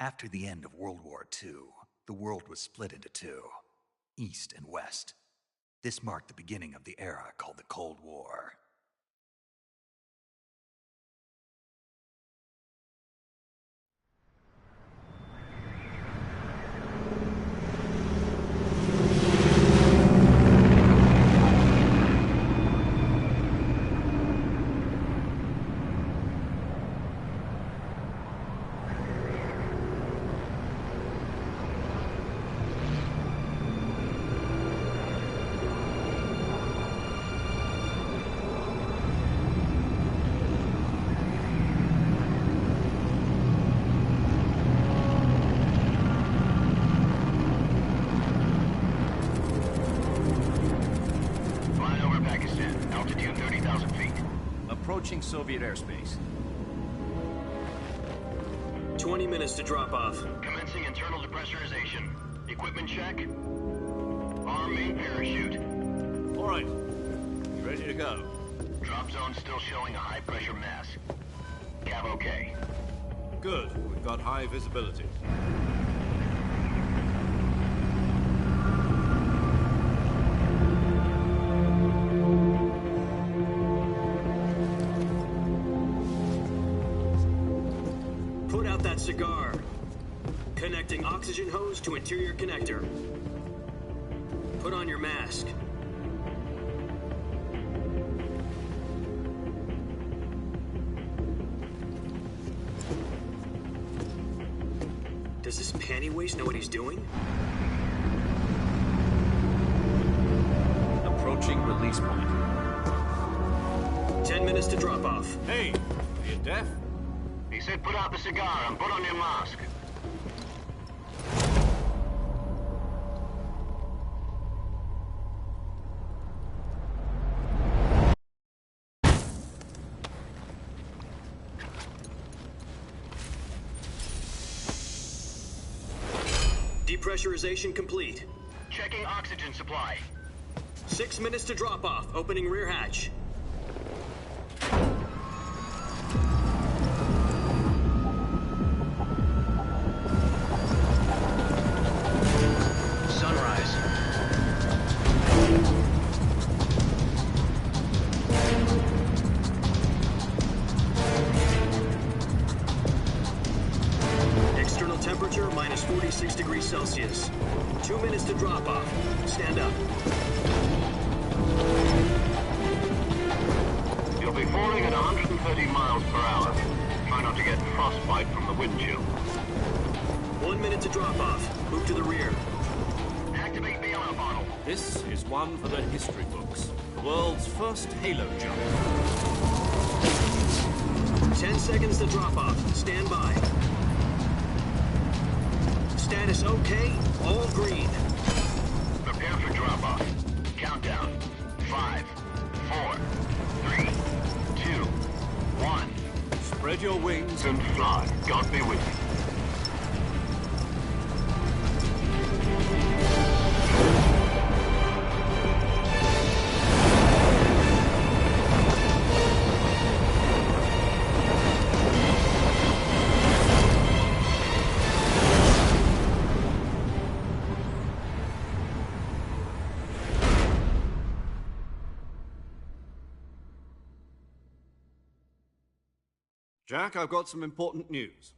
After the end of World War II, the world was split into two, East and West. This marked the beginning of the era called the Cold War. Approaching Soviet airspace. 20 minutes to drop off. Commencing internal depressurization. Equipment check. Arm main parachute. All right. You ready to go? Drop zone still showing a high pressure mass. Cav okay. Good. We've got high visibility. Cigar. Connecting oxygen hose to interior connector. Put on your mask. Does this panty waste know what he's doing? Approaching release point. 10 minutes to drop off. Hey, are you deaf? He said put out the cigar and put on your mask. Depressurization complete. Checking oxygen supply. 6 minutes to drop off. Opening rear hatch. Temperature minus 46 degrees Celsius. 2 minutes to drop off. Stand up. You'll be falling at 130 miles per hour. Try not to get frostbite from the wind chill. 1 minute to drop off. Move to the rear. Activate bailout bottle. This is one for the history books. The world's first halo jump. 10 seconds to drop off. Stand by. Status okay, all green. Prepare for drop-off. Countdown. 5, 4, 3, 2, 1. Spread your wings And fly. God be with you. Jack, I've got some important news.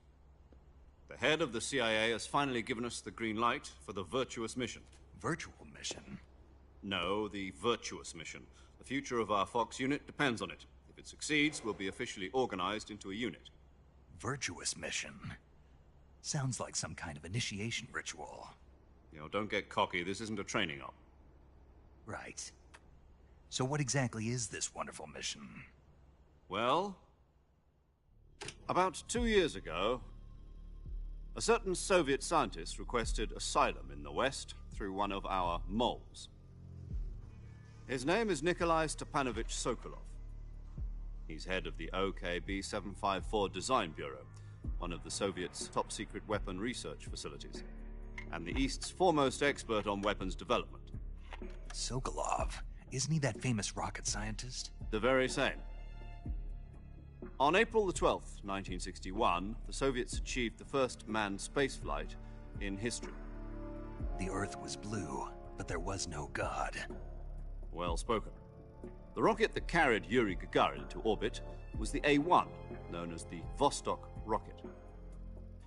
The head of the CIA has finally given us the green light for the Virtuous mission. Virtual mission? No, the Virtuous mission. The future of our Fox unit depends on it. If it succeeds, we'll be officially organized into a unit. Virtuous mission? Sounds like some kind of initiation ritual. You know, don't get cocky. This isn't a training op. Right. So what exactly is this wonderful mission? Well, about 2 years ago, a certain Soviet scientist requested asylum in the West through one of our moles. His name is Nikolai Stepanovich Sokolov. He's head of the OKB-754 Design Bureau, one of the Soviets' top-secret weapon research facilities, and the East's foremost expert on weapons development. Sokolov? Isn't he that famous rocket scientist? The very same. On April the 12th, 1961, the Soviets achieved the first manned spaceflight in history. The Earth was blue, but there was no God. Well spoken. The rocket that carried Yuri Gagarin into orbit was the A-1, known as the Vostok rocket.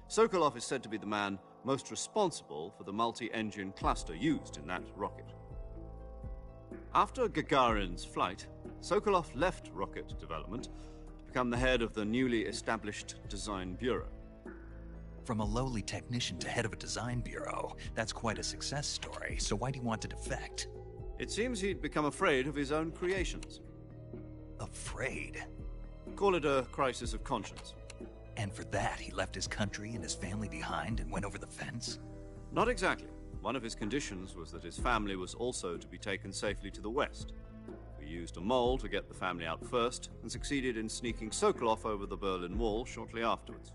Sokolov is said to be the man most responsible for the multi-engine cluster used in that rocket. After Gagarin's flight, Sokolov left rocket development to become the head of the newly established Design Bureau. From a lowly technician to head of a design bureau, that's quite a success story, so why'd he want to defect? It seems he'd become afraid of his own creations. Afraid? Call it a crisis of conscience. And for that, he left his country and his family behind and went over the fence? Not exactly. One of his conditions was that his family was also to be taken safely to the west. We used a mole to get the family out first, and succeeded in sneaking Sokolov over the Berlin Wall shortly afterwards.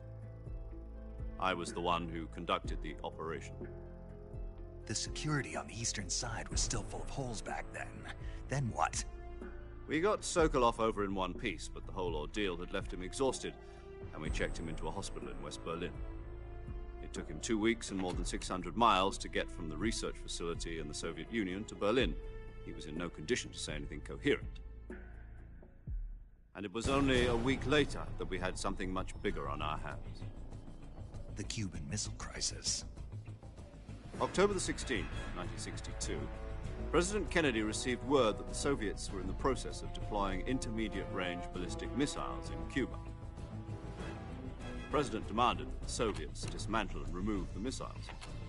I was the one who conducted the operation. The security on the eastern side was still full of holes back then. Then what? We got Sokolov over in one piece, but the whole ordeal had left him exhausted, and we checked him into a hospital in West Berlin. It took him 2 weeks and more than 600 miles to get from the research facility in the Soviet Union to Berlin. He was in no condition to say anything coherent. And it was only a week later that we had something much bigger on our hands. The Cuban Missile Crisis. October the 16th, 1962, President Kennedy received word that the Soviets were in the process of deploying intermediate-range ballistic missiles in Cuba. The President demanded that the Soviets dismantle and remove the missiles.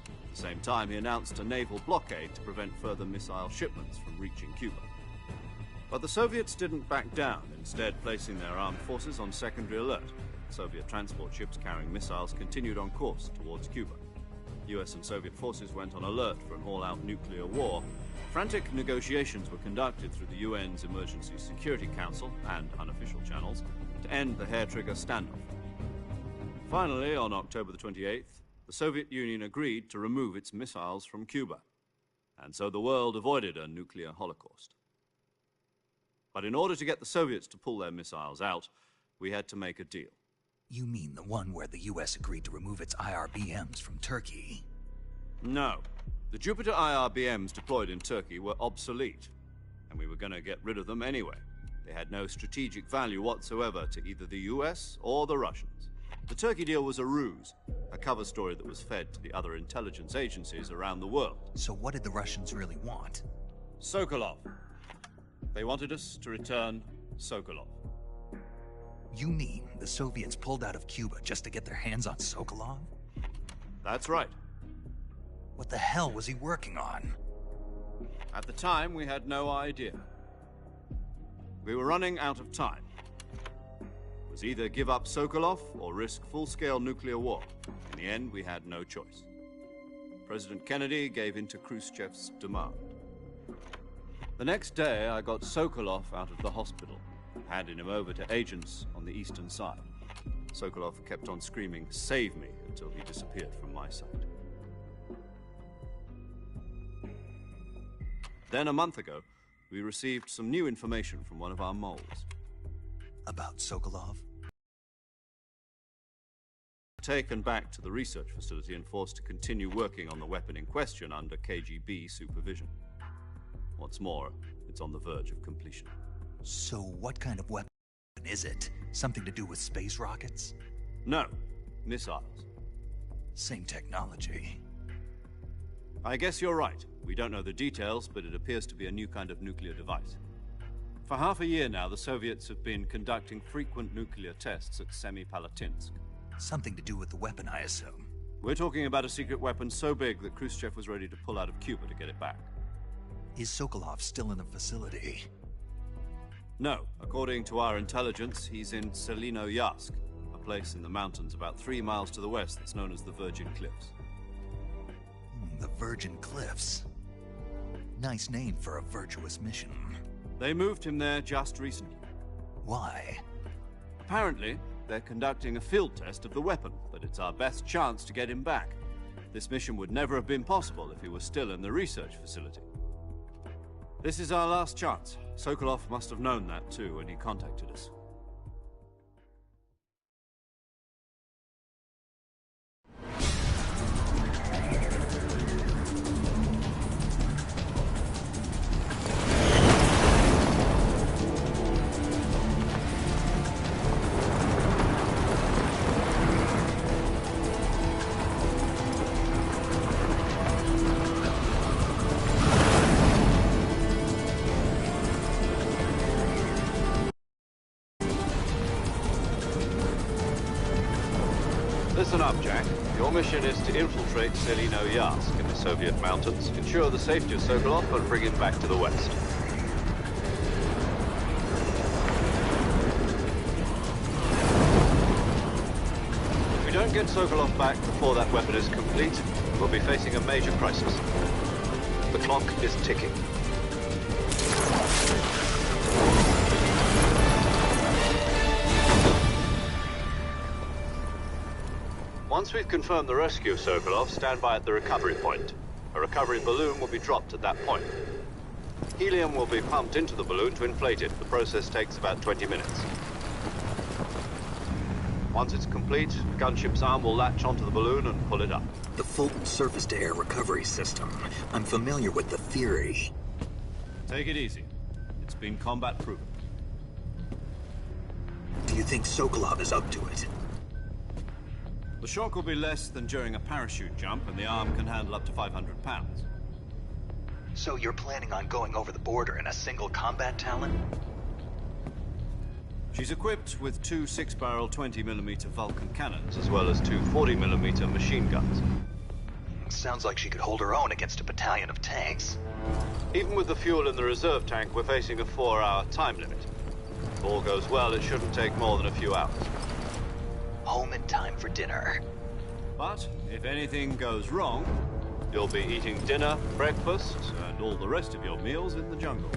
At the same time, he announced a naval blockade to prevent further missile shipments from reaching Cuba. But the Soviets didn't back down, instead placing their armed forces on secondary alert. Soviet transport ships carrying missiles continued on course towards Cuba. US and Soviet forces went on alert for an all-out nuclear war. Frantic negotiations were conducted through the UN's Emergency Security Council and unofficial channels to end the hair-trigger standoff. Finally, on October the 28th, the Soviet Union agreed to remove its missiles from Cuba, and so the world avoided a nuclear holocaust. But in order to get the Soviets to pull their missiles out, we had to make a deal. You mean the one where the US agreed to remove its IRBMs from Turkey? No. The Jupiter IRBMs deployed in Turkey were obsolete, and we were going to get rid of them anyway. They had no strategic value whatsoever to either the US or the Russians. The Turkey deal was a ruse, a cover story that was fed to the other intelligence agencies around the world. So what did the Russians really want? Sokolov. They wanted us to return Sokolov. You mean the Soviets pulled out of Cuba just to get their hands on Sokolov? That's right. What the hell was he working on? At the time, we had no idea. We were running out of time. It was either give up Sokolov or risk full-scale nuclear war. In the end, we had no choice. President Kennedy gave in to Khrushchev's demand. The next day, I got Sokolov out of the hospital, handing him over to agents on the eastern side. Sokolov kept on screaming, "Save me," until he disappeared from my sight. Then, a month ago, we received some new information from one of our moles. About Sokolov? Taken back to the research facility and forced to continue working on the weapon in question under KGB supervision. What's more, it's on the verge of completion. So what kind of weapon is it? Something to do with space rockets? No, missiles. Same technology. I guess you're right. We don't know the details, but it appears to be a new kind of nuclear device. For half a year now, the Soviets have been conducting frequent nuclear tests at Semipalatinsk. Something to do with the weapon, I assume. We're talking about a secret weapon so big that Khrushchev was ready to pull out of Cuba to get it back. Is Sokolov still in the facility? No. According to our intelligence, he's in Selinoyarsk, a place in the mountains about 3 miles to the west that's known as the Virgin Cliffs. The Virgin Cliffs. Nice name for a virtuous mission. They moved him there just recently. Why? Apparently, they're conducting a field test of the weapon, but it's our best chance to get him back. This mission would never have been possible if he was still in the research facility. This is our last chance. Sokolov must have known that too when he contacted us. Listen up, Jack. Your mission is to infiltrate Selino-Yarsk in the Soviet mountains, ensure the safety of Sokolov, and bring him back to the West. If we don't get Sokolov back before that weapon is complete, we'll be facing a major crisis. The clock is ticking. Once we've confirmed the rescue of Sokolov, stand by at the recovery point. A recovery balloon will be dropped at that point. Helium will be pumped into the balloon to inflate it. The process takes about 20 minutes. Once it's complete, the gunship's arm will latch onto the balloon and pull it up. The Fulton surface-to-air recovery system. I'm familiar with the theory. Take it easy. It's been combat-proven. Do you think Sokolov is up to it? The shock will be less than during a parachute jump, and the arm can handle up to 500 pounds. So you're planning on going over the border in a single combat Talon? She's equipped with two 6-barrel 20mm Vulcan cannons, as well as two 40mm machine guns. Sounds like she could hold her own against a battalion of tanks. Even with the fuel in the reserve tank, we're facing a 4-hour time limit. If all goes well, it shouldn't take more than a few hours. Home in time for dinner. But if anything goes wrong, you'll be eating dinner, breakfast, and all the rest of your meals in the jungle.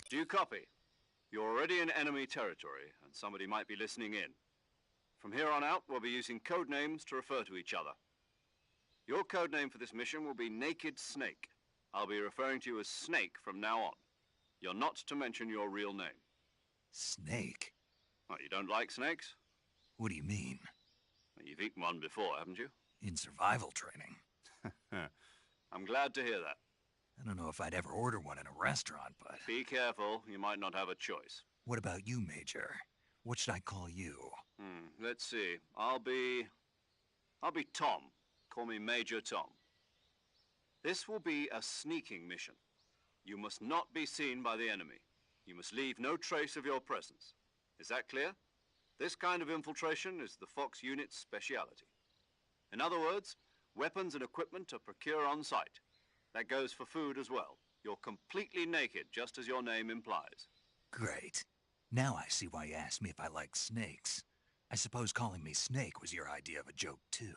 Do you copy? You're already in enemy territory, and somebody might be listening in. From here on out, we'll be using code names to refer to each other. Your code name for this mission will be Naked Snake. I'll be referring to you as Snake from now on. You're not to mention your real name. Snake? What, you don't like snakes? What do you mean? Well, you've eaten one before, haven't you? In survival training. I'm glad to hear that. I don't know if I'd ever order one in a restaurant, but... Be careful, you might not have a choice. What about you, Major? What should I call you? Let's see. I'll be Tom. Call me Major Tom. This will be a sneaking mission. You must not be seen by the enemy. You must leave no trace of your presence. Is that clear? This kind of infiltration is the Fox unit's speciality. In other words, weapons and equipment are procured on site. That goes for food as well. You're completely naked, just as your name implies. Great. Now I see why you asked me if I like snakes. I suppose calling me Snake was your idea of a joke, too.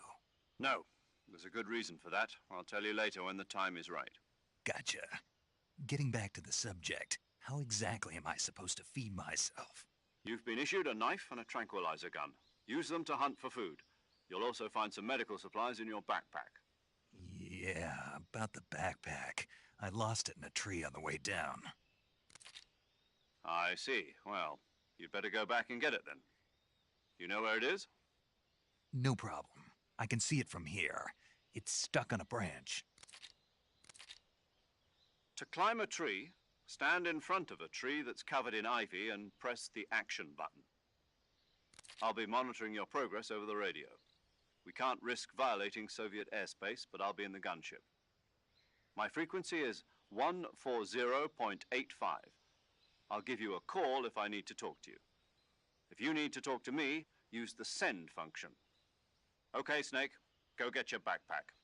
No. There's a good reason for that. I'll tell you later when the time is right. Gotcha. Getting back to the subject, how exactly am I supposed to feed myself? You've been issued a knife and a tranquilizer gun. Use them to hunt for food. You'll also find some medical supplies in your backpack. Yeah, about the backpack. I lost it in a tree on the way down. I see. Well, you'd better go back and get it then. You know where it is? No problem. I can see it from here. It's stuck on a branch. To climb a tree, stand in front of a tree that's covered in ivy and press the action button. I'll be monitoring your progress over the radio. We can't risk violating Soviet airspace, but I'll be in the gunship. My frequency is 140.85. I'll give you a call if I need to talk to you. If you need to talk to me, use the send function. Okay, Snake, go get your backpack.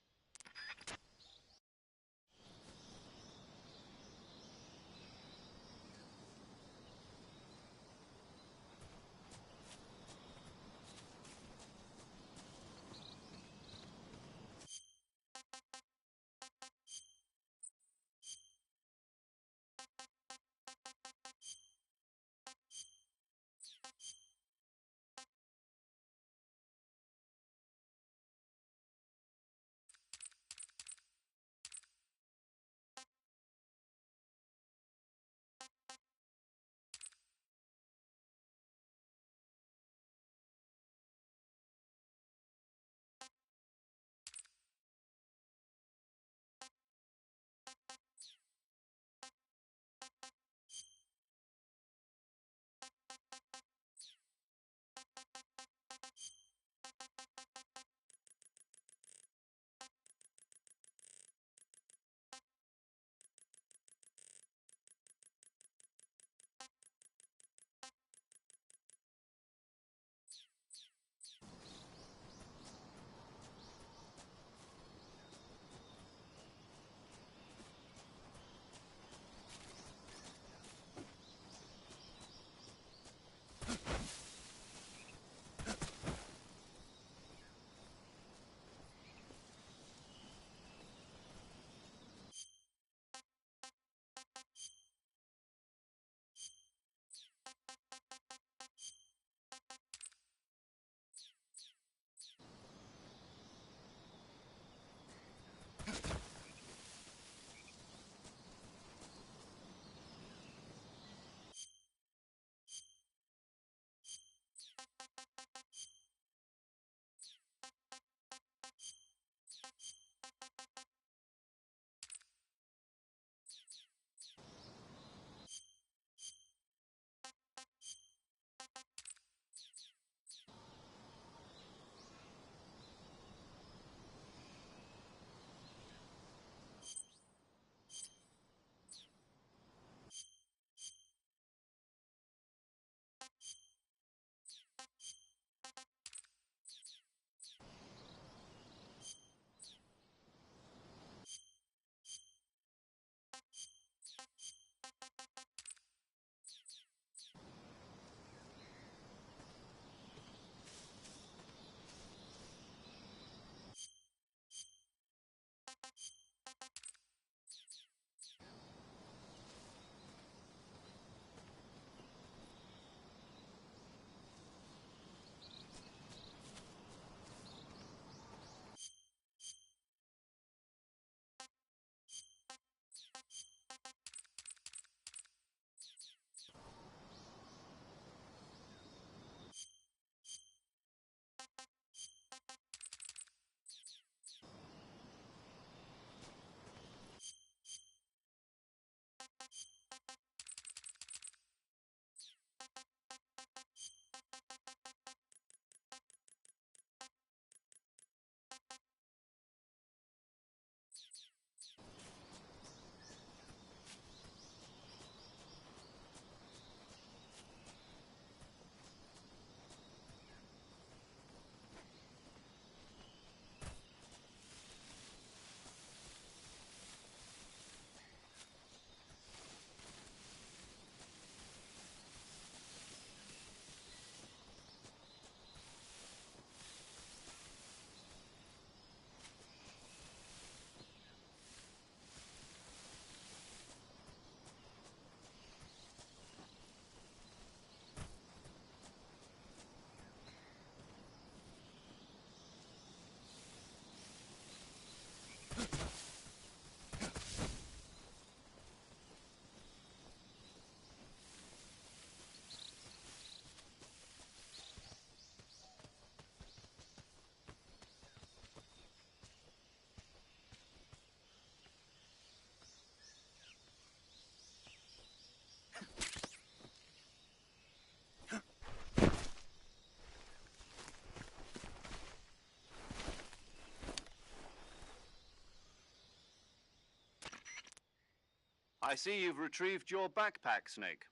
see you've retrieved your backpack, Snake.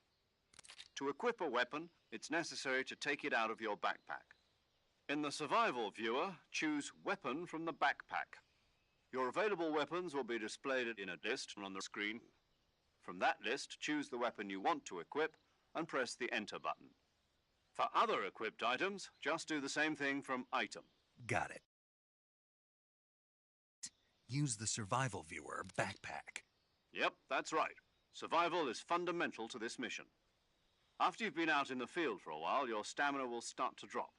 To equip a weapon, it's necessary to take it out of your backpack. In the survival viewer, choose Weapon from the backpack. Your available weapons will be displayed in a list on the screen. From that list, choose the weapon you want to equip and press the Enter button. For other equipped items, just do the same thing from Item. Got it. Use the survival viewer backpack. Yep, that's right. Survival is fundamental to this mission. After you've been out in the field for a while, your stamina will start to drop.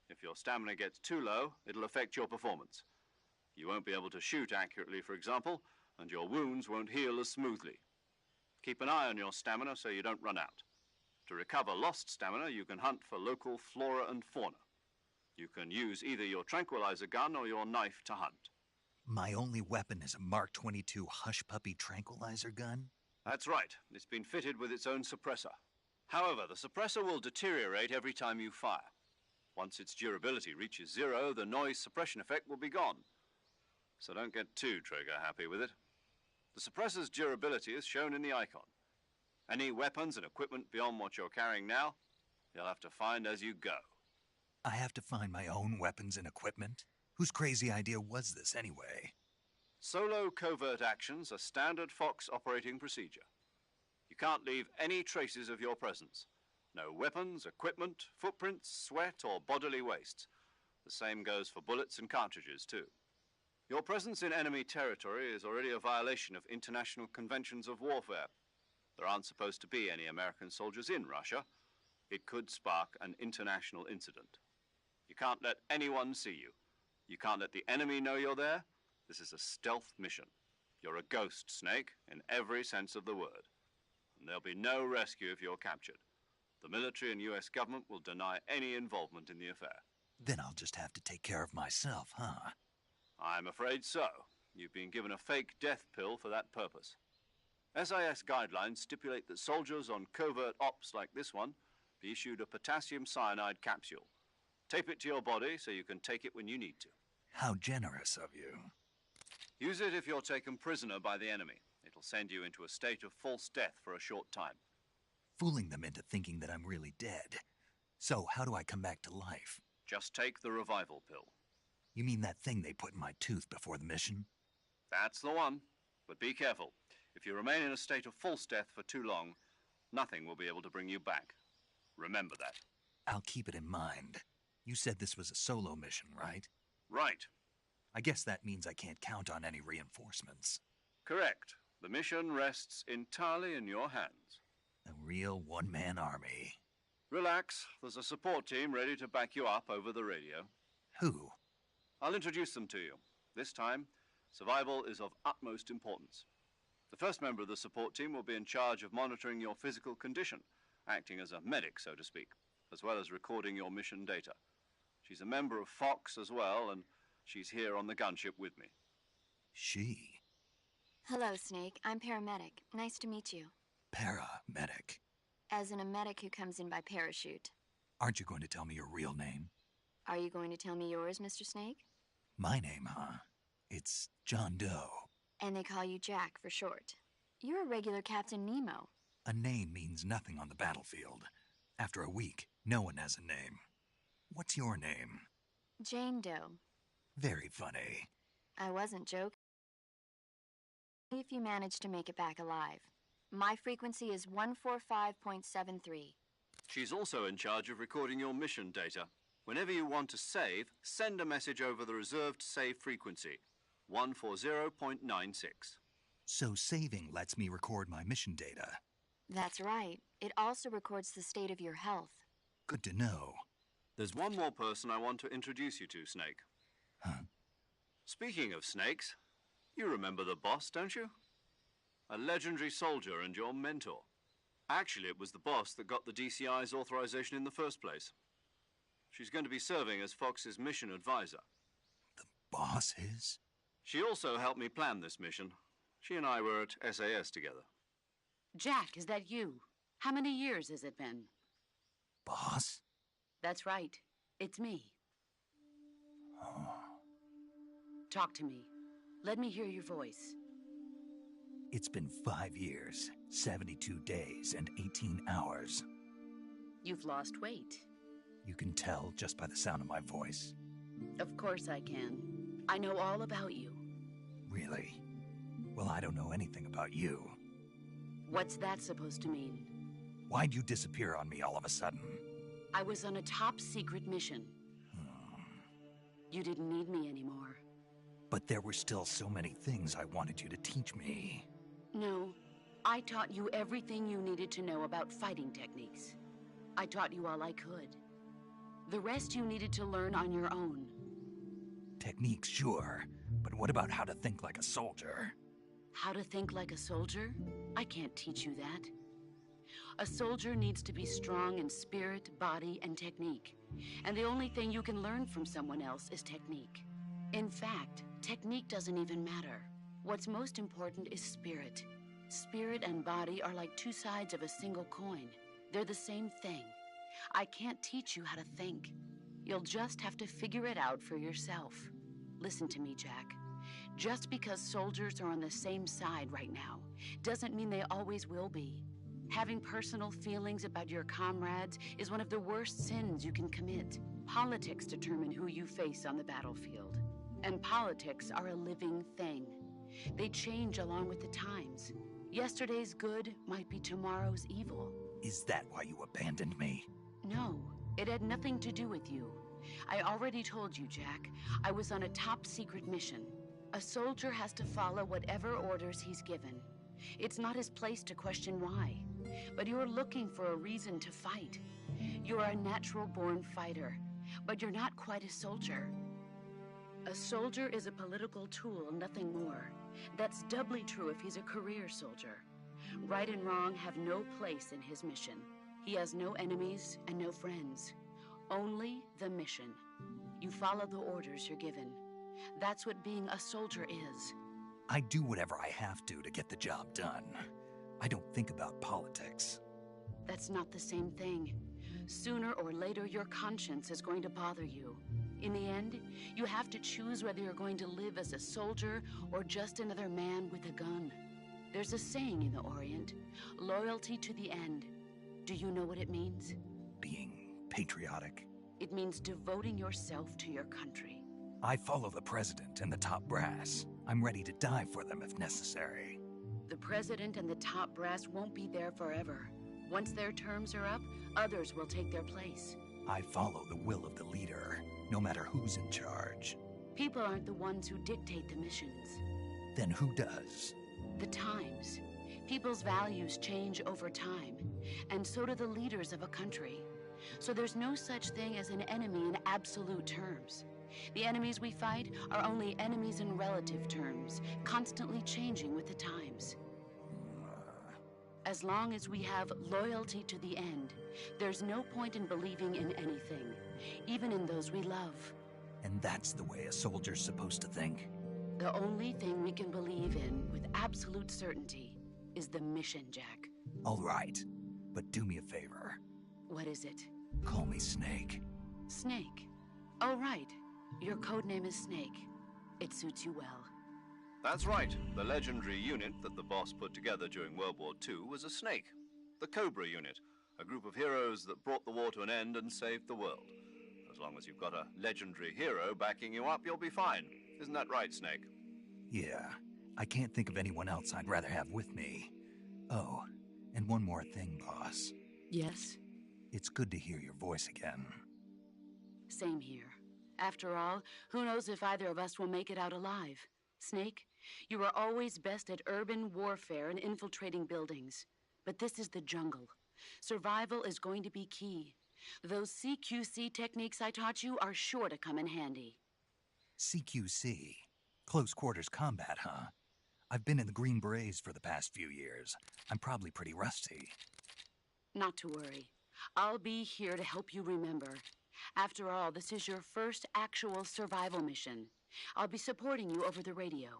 If your stamina gets too low, it'll affect your performance. You won't be able to shoot accurately, for example, and your wounds won't heal as smoothly. Keep an eye on your stamina so you don't run out. To recover lost stamina, you can hunt for local flora and fauna. You can use either your tranquilizer gun or your knife to hunt. My only weapon is a Mark 22 Hush Puppy tranquilizer gun? That's right. It's been fitted with its own suppressor. However, the suppressor will deteriorate every time you fire. Once its durability reaches 0, the noise suppression effect will be gone. So don't get too trigger-happy with it. The suppressor's durability is shown in the icon. Any weapons and equipment beyond what you're carrying now, you'll have to find as you go. I have to find my own weapons and equipment? Whose crazy idea was this anyway? Solo covert actions are standard Fox operating procedure. You can't leave any traces of your presence. No weapons, equipment, footprints, sweat, or bodily waste. The same goes for bullets and cartridges, too. Your presence in enemy territory is already a violation of international conventions of warfare. There aren't supposed to be any American soldiers in Russia. It could spark an international incident. You can't let anyone see you. You can't let the enemy know you're there. This is a stealth mission. You're a ghost, Snake, in every sense of the word. And there'll be no rescue if you're captured. The military and U.S. government will deny any involvement in the affair. Then I'll just have to take care of myself, huh? I'm afraid so. You've been given a fake death pill for that purpose. SIS guidelines stipulate that soldiers on covert ops like this one be issued a potassium cyanide capsule. Tape it to your body so you can take it when you need to. How generous of you. Use it if you're taken prisoner by the enemy. It'll send you into a state of false death for a short time. Fooling them into thinking that I'm really dead. So how do I come back to life? Just take the revival pill. You mean that thing they put in my tooth before the mission? That's the one. But be careful. If you remain in a state of false death for too long, nothing will be able to bring you back. Remember that. I'll keep it in mind. You said this was a solo mission, right? Right. I guess that means I can't count on any reinforcements. Correct. The mission rests entirely in your hands. A real one-man army. Relax. There's a support team ready to back you up over the radio. Who? I'll introduce them to you. This time, survival is of utmost importance. The first member of the support team will be in charge of monitoring your physical condition, acting as a medic, so to speak, as well as recording your mission data. She's a member of Fox as well, and she's here on the gunship with me. She? Hello, Snake. I'm paramedic. Nice to meet you. Paramedic. As in a medic who comes in by parachute. Aren't you going to tell me your real name? Are you going to tell me yours, Mr. Snake? My name, huh? It's John Doe. And they call you Jack for short. You're a regular Captain Nemo. A name means nothing on the battlefield. After a week, no one has a name. What's your name? Jane Doe. Very funny. I wasn't joking. If you manage to make it back alive. My frequency is 145.73. She's also in charge of recording your mission data. Whenever you want to save, send a message over the reserved save frequency, 140.96. So saving lets me record my mission data. That's right. It also records the state of your health. Good to know. There's one more person I want to introduce you to, Snake. Huh? Speaking of snakes, you remember the boss, don't you? A legendary soldier and your mentor. Actually, it was the boss that got the DCI's authorization in the first place. She's going to be serving as Fox's mission advisor. The boss is? She also helped me plan this mission. She and I were at SAS together. Jack, is that you? How many years has it been? Boss? That's right. It's me. Oh. Talk to me. Let me hear your voice. It's been 5 years, 72 days, and 18 hours. You've lost weight. You can tell just by the sound of my voice. Of course I can. I know all about you. Really? Well, I don't know anything about you. What's that supposed to mean? Why'd you disappear on me all of a sudden? I was on a top-secret mission. You didn't need me anymore. But there were still so many things I wanted you to teach me. No, I taught you everything you needed to know about fighting techniques. I taught you all I could. The rest you needed to learn on your own. Techniques, sure. But what about how to think like a soldier? How to think like a soldier? I can't teach you that. A soldier needs to be strong in spirit, body, and technique. And the only thing you can learn from someone else is technique. In fact, technique doesn't even matter. What's most important is spirit. Spirit and body are like two sides of a single coin. They're the same thing. I can't teach you how to think. You'll just have to figure it out for yourself. Listen to me, Jack. Just because soldiers are on the same side right now doesn't mean they always will be. Having personal feelings about your comrades is one of the worst sins you can commit. Politics determine who you face on the battlefield. And politics are a living thing. They change along with the times. Yesterday's good might be tomorrow's evil. Is that why you abandoned me? No, it had nothing to do with you. I already told you, Jack. I was on a top-secret mission. A soldier has to follow whatever orders he's given. It's not his place to question why. But you're looking for a reason to fight. You're a natural-born fighter, but you're not quite a soldier. A soldier is a political tool, nothing more. That's doubly true if he's a career soldier. Right and wrong have no place in his mission. He has no enemies and no friends. Only the mission. You follow the orders you're given. That's what being a soldier is. I do whatever I have to get the job done. I don't think about politics. That's not the same thing. Sooner or later, your conscience is going to bother you. In the end, you have to choose whether you're going to live as a soldier or just another man with a gun. There's a saying in the Orient, loyalty to the end. Do you know what it means? Being patriotic. It means devoting yourself to your country. I follow the president and the top brass. I'm ready to die for them if necessary. The president and the top brass won't be there forever. Once their terms are up, others will take their place. I follow the will of the leader, no matter who's in charge. People aren't the ones who dictate the missions. Then who does? The times. People's values change over time, and so do the leaders of a country. So there's no such thing as an enemy in absolute terms. The enemies we fight are only enemies in relative terms, constantly changing with the times. As long as we have loyalty to the end, there's no point in believing in anything, even in those we love. And that's the way a soldier's supposed to think? The only thing we can believe in with absolute certainty is the mission, Jack. All right, but do me a favor. What is it? Call me Snake. Snake? Oh, right. Your codename is Snake. It suits you well. That's right. The legendary unit that the boss put together during World War II was a snake. The Cobra unit, a group of heroes that brought the war to an end and saved the world. As long as you've got a legendary hero backing you up, you'll be fine. Isn't that right, Snake? Yeah. I can't think of anyone else I'd rather have with me. Oh, and one more thing, boss. Yes? It's good to hear your voice again. Same here. After all, who knows if either of us will make it out alive? Snake, you are always best at urban warfare and infiltrating buildings. But this is the jungle. Survival is going to be key. Those CQC techniques I taught you are sure to come in handy. CQC? Close quarters combat, huh? I've been in the Green Berets for the past few years. I'm probably pretty rusty. Not to worry. I'll be here to help you remember. After all, this is your first actual survival mission. I'll be supporting you over the radio.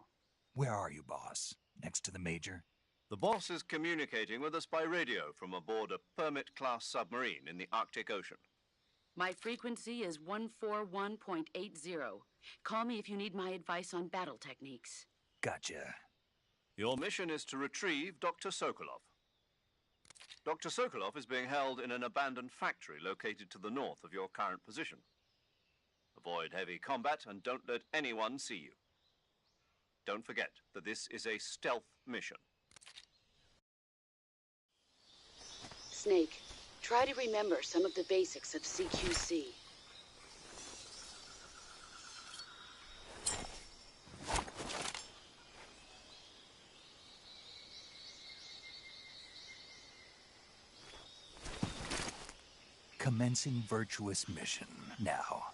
Where are you, boss? Next to the Major? The boss is communicating with us by radio from aboard a Permit-class submarine in the Arctic Ocean. My frequency is 141.80. Call me if you need my advice on battle techniques. Gotcha. Your mission is to retrieve Dr. Sokolov. Dr. Sokolov is being held in an abandoned factory located to the north of your current position. Avoid heavy combat and don't let anyone see you. Don't forget that this is a stealth mission. Snake, try to remember some of the basics of CQC. Commencing virtuous mission now.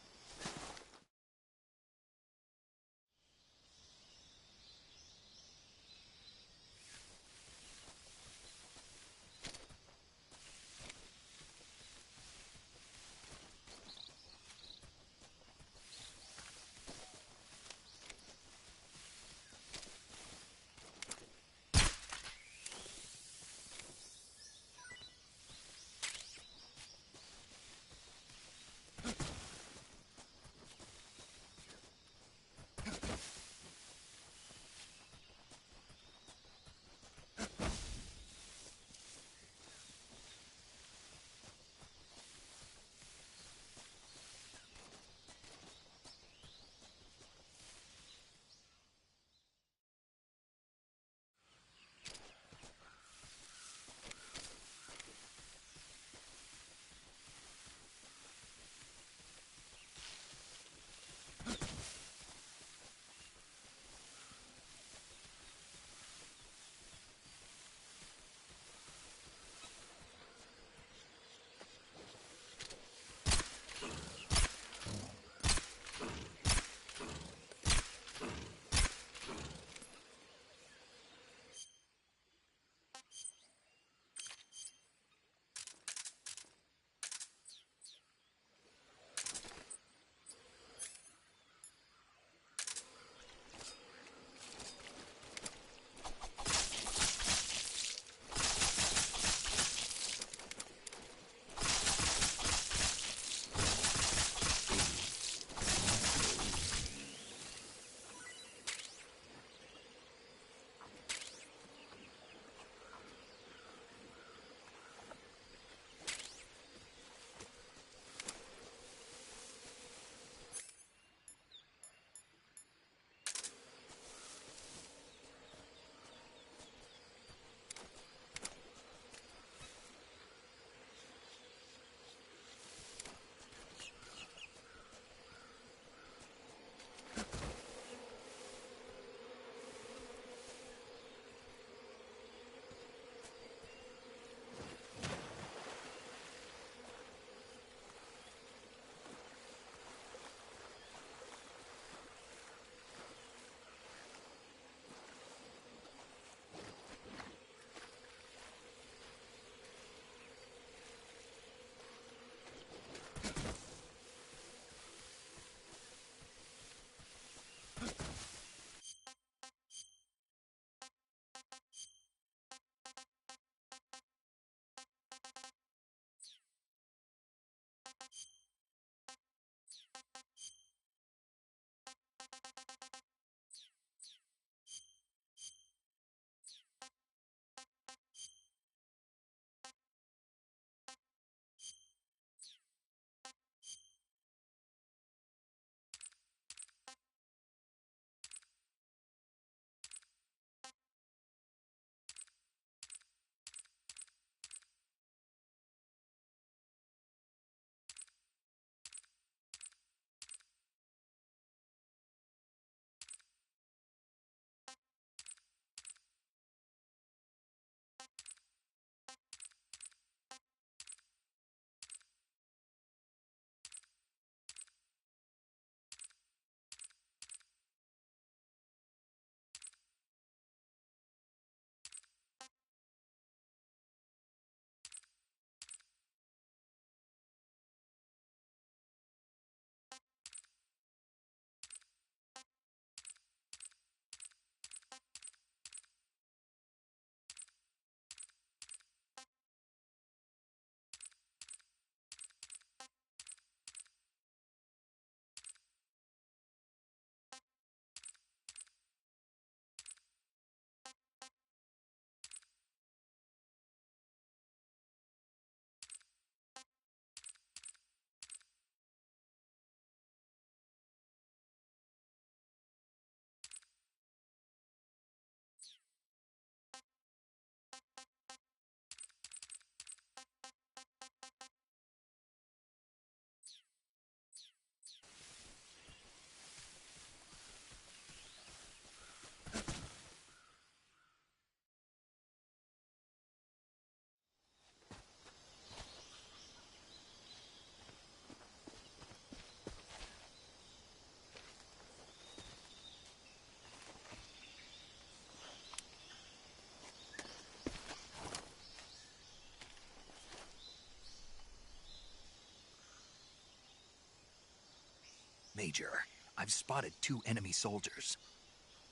Major. I've spotted 2 enemy soldiers.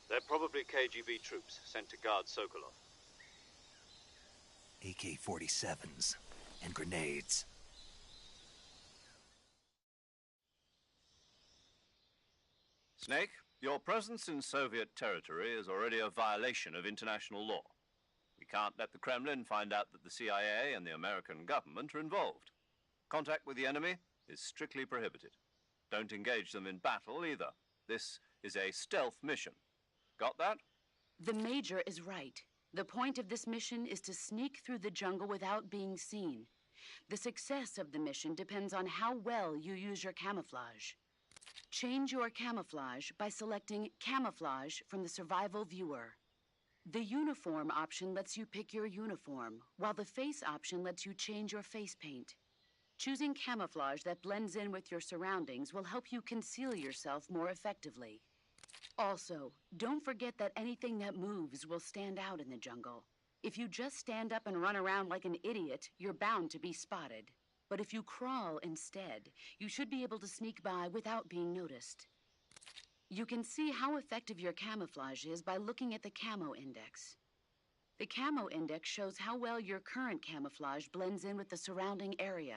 They're probably KGB troops sent to guard Sokolov. AK-47s and grenades. Snake, your presence in Soviet territory is already a violation of international law. We can't let the Kremlin find out that the CIA and the American government are involved. Contact with the enemy is strictly prohibited. Don't engage them in battle either. This is a stealth mission. Got that? The Major is right. The point of this mission is to sneak through the jungle without being seen. The success of the mission depends on how well you use your camouflage. Change your camouflage by selecting Camouflage from the Survival Viewer. The Uniform option lets you pick your uniform, while the Face option lets you change your face paint. Choosing camouflage that blends in with your surroundings will help you conceal yourself more effectively. Also, don't forget that anything that moves will stand out in the jungle. If you just stand up and run around like an idiot, you're bound to be spotted. But if you crawl instead, you should be able to sneak by without being noticed. You can see how effective your camouflage is by looking at the Camo Index. The Camo Index shows how well your current camouflage blends in with the surrounding area.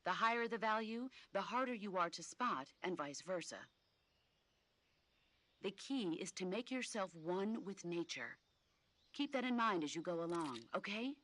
The higher the value, the harder you are to spot, and vice versa. The key is to make yourself one with nature. Keep that in mind as you go along, okay?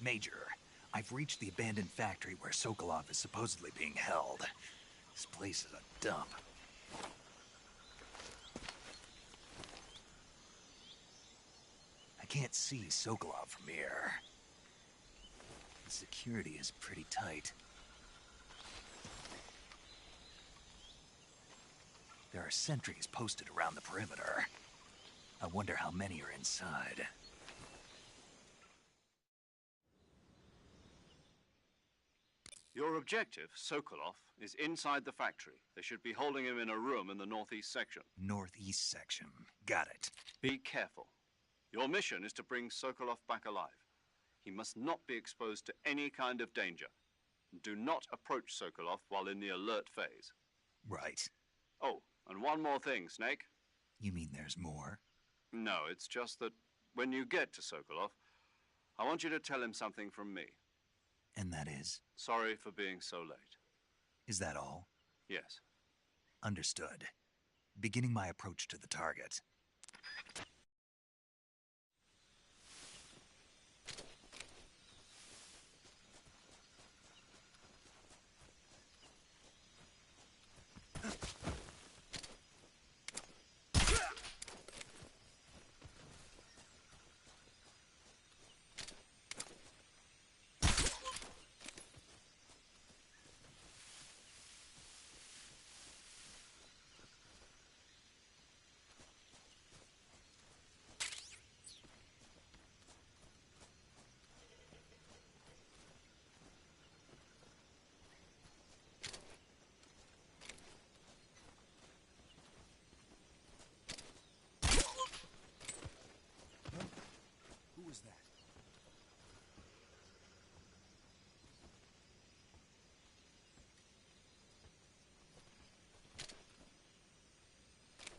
Major, I've reached the abandoned factory where Sokolov is supposedly being held. This place is a dump. I can't see Sokolov from here. The security is pretty tight. There are sentries posted around the perimeter. I wonder how many are inside. Your objective, Sokolov, is inside the factory. They should be holding him in a room in the northeast section. Northeast section. Got it. Be careful. Your mission is to bring Sokolov back alive. He must not be exposed to any kind of danger. Do not approach Sokolov while in the alert phase. Right. Oh, and one more thing, Snake. You mean there's more? No, it's just that when you get to Sokolov, I want you to tell him something from me. And that is? Sorry for being so late. Is that all? Yes. Understood. Beginning my approach to the target.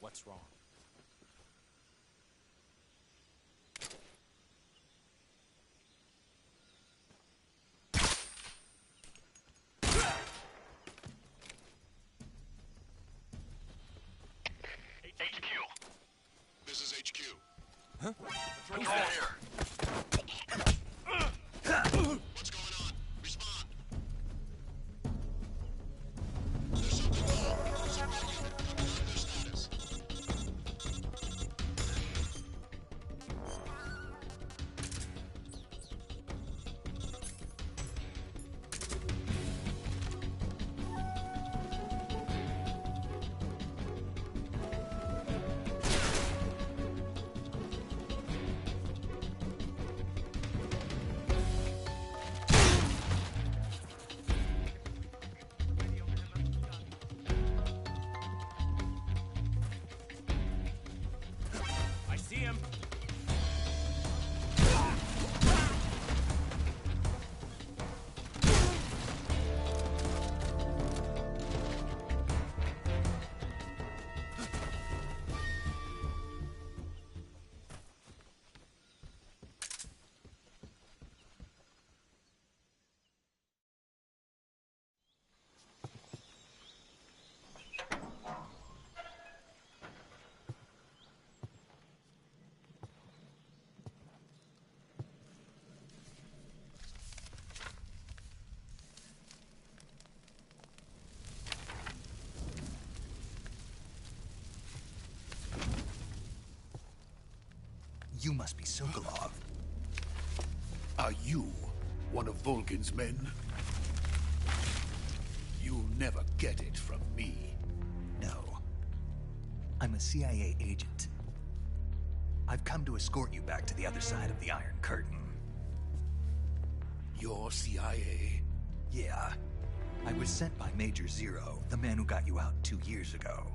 What's wrong? HQ. This is HQ. Huh? Who's that here? What's going on? Respond. There's something wrong. There's a unit. Their status. I see him. You must be Sokolov. Are you one of Volgin's men? You'll never get it from me. No. I'm a CIA agent. I've come to escort you back to the other side of the Iron Curtain. You're CIA? Yeah. I was sent by Major Zero, the man who got you out 2 years ago.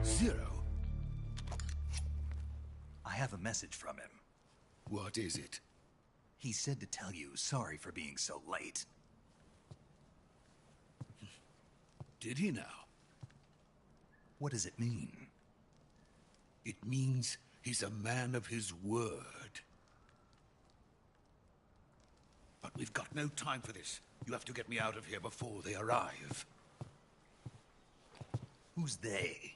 Zero? I have a message from him. What is it? He said to tell you sorry for being so late. Did he now? What does it mean? It means he's a man of his word. But we've got no time for this. You have to get me out of here before they arrive. Who's they?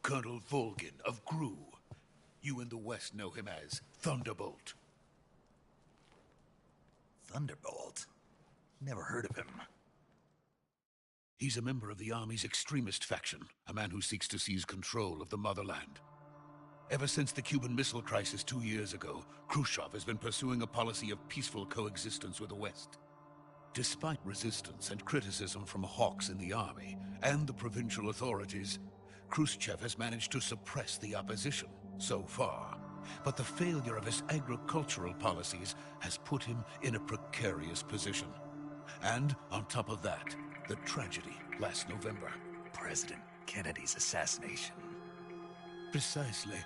Colonel Volgin of Gru. You in the West know him as Thunderbolt. Thunderbolt? Never heard of him. He's a member of the Army's extremist faction, a man who seeks to seize control of the motherland. Ever since the Cuban Missile Crisis 2 years ago, Khrushchev has been pursuing a policy of peaceful coexistence with the West. Despite resistance and criticism from hawks in the army and the provincial authorities, Khrushchev has managed to suppress the opposition so far. But the failure of his agricultural policies has put him in a precarious position. And on top of that, the tragedy last November. President Kennedy's assassination. Precisely.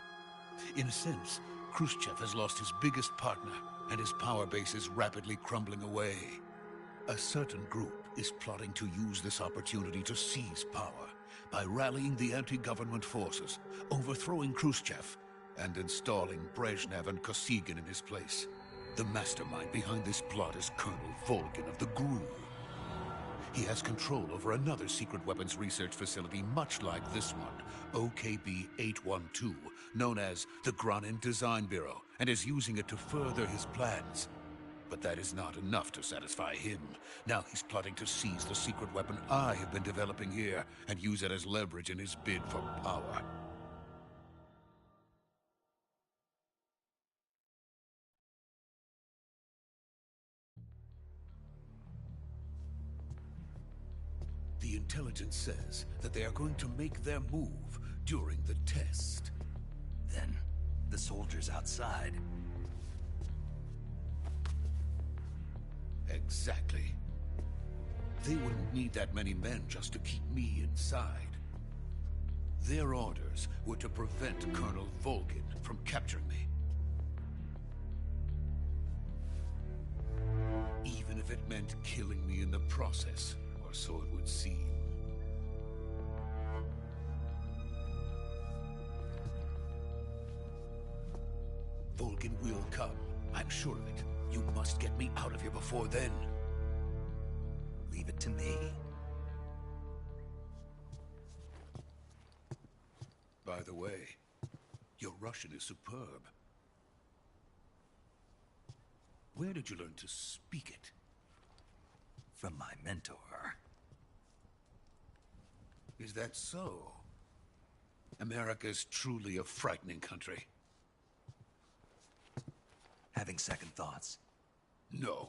In a sense, Khrushchev has lost his biggest partner, and his power base is rapidly crumbling away. A certain group is plotting to use this opportunity to seize power by rallying the anti-government forces, overthrowing Khrushchev, and installing Brezhnev and Kosygin in his place. The mastermind behind this plot is Colonel Volgin of the GRU. He has control over another secret weapons research facility much like this one, OKB-812, known as the Granin Design Bureau, and is using it to further his plans. But that is not enough to satisfy him. Now he's plotting to seize the secret weapon I have been developing here and use it as leverage in his bid for power. The intelligence says that they are going to make their move during the test. Then, the soldiers outside. Exactly. They wouldn't need that many men just to keep me inside. Their orders were to prevent Colonel Volgin from capturing me. Even if it meant killing me in the process, or so it would seem. Volgin will come. I'm sure of it. You must get me out of here before then. Leave it to me. By the way, your Russian is superb. Where did you learn to speak it? From my mentor. Is that so? America is truly a frightening country. Having second thoughts. No.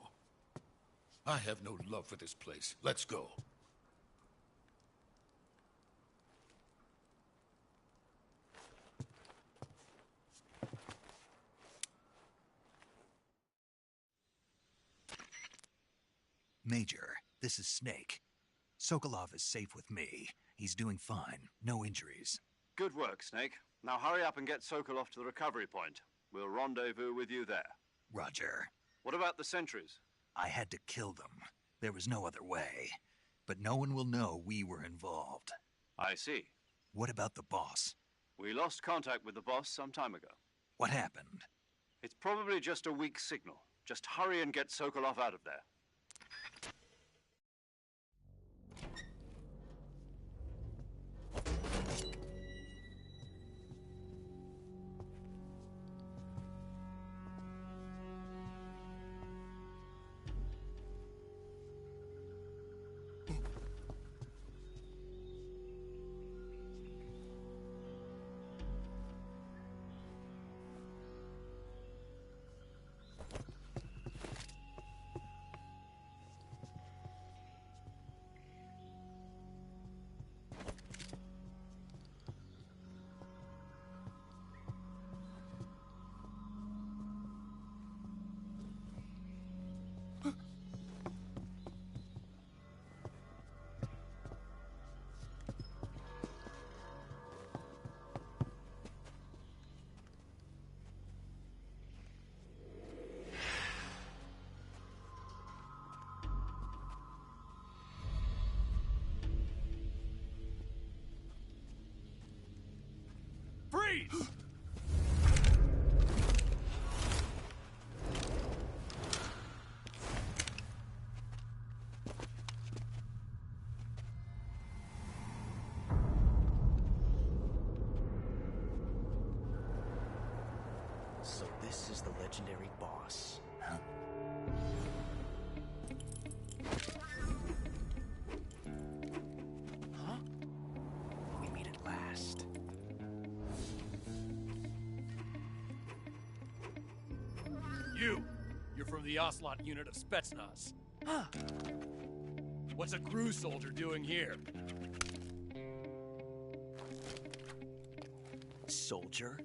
I have no love for this place. Let's go. Major, this is Snake. Sokolov is safe with me. He's doing fine. No injuries. Good work, Snake. Now hurry up and get Sokolov to the recovery point. We'll rendezvous with you there. Roger. What about the sentries? I had to kill them. There was no other way. But no one will know we were involved. I see. What about the boss? We lost contact with the boss some time ago. What happened? It's probably just a weak signal. Just hurry and get Sokolov out of there. Freeze! So this is the legendary boss. Huh? Huh? We meet at last. You're from the Ocelot unit of Spetsnaz. Huh. What's a crew soldier doing here? Soldier?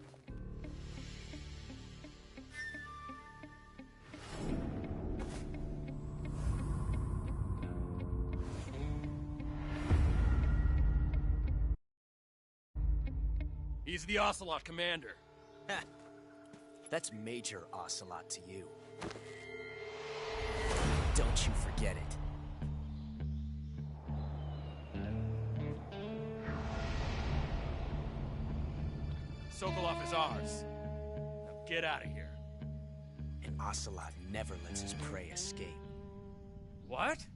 He's the Ocelot commander. Ha! That's Major Ocelot to you. Don't you forget it. Sokolov is ours. Now get out of here. And Ocelot never lets his prey escape. What?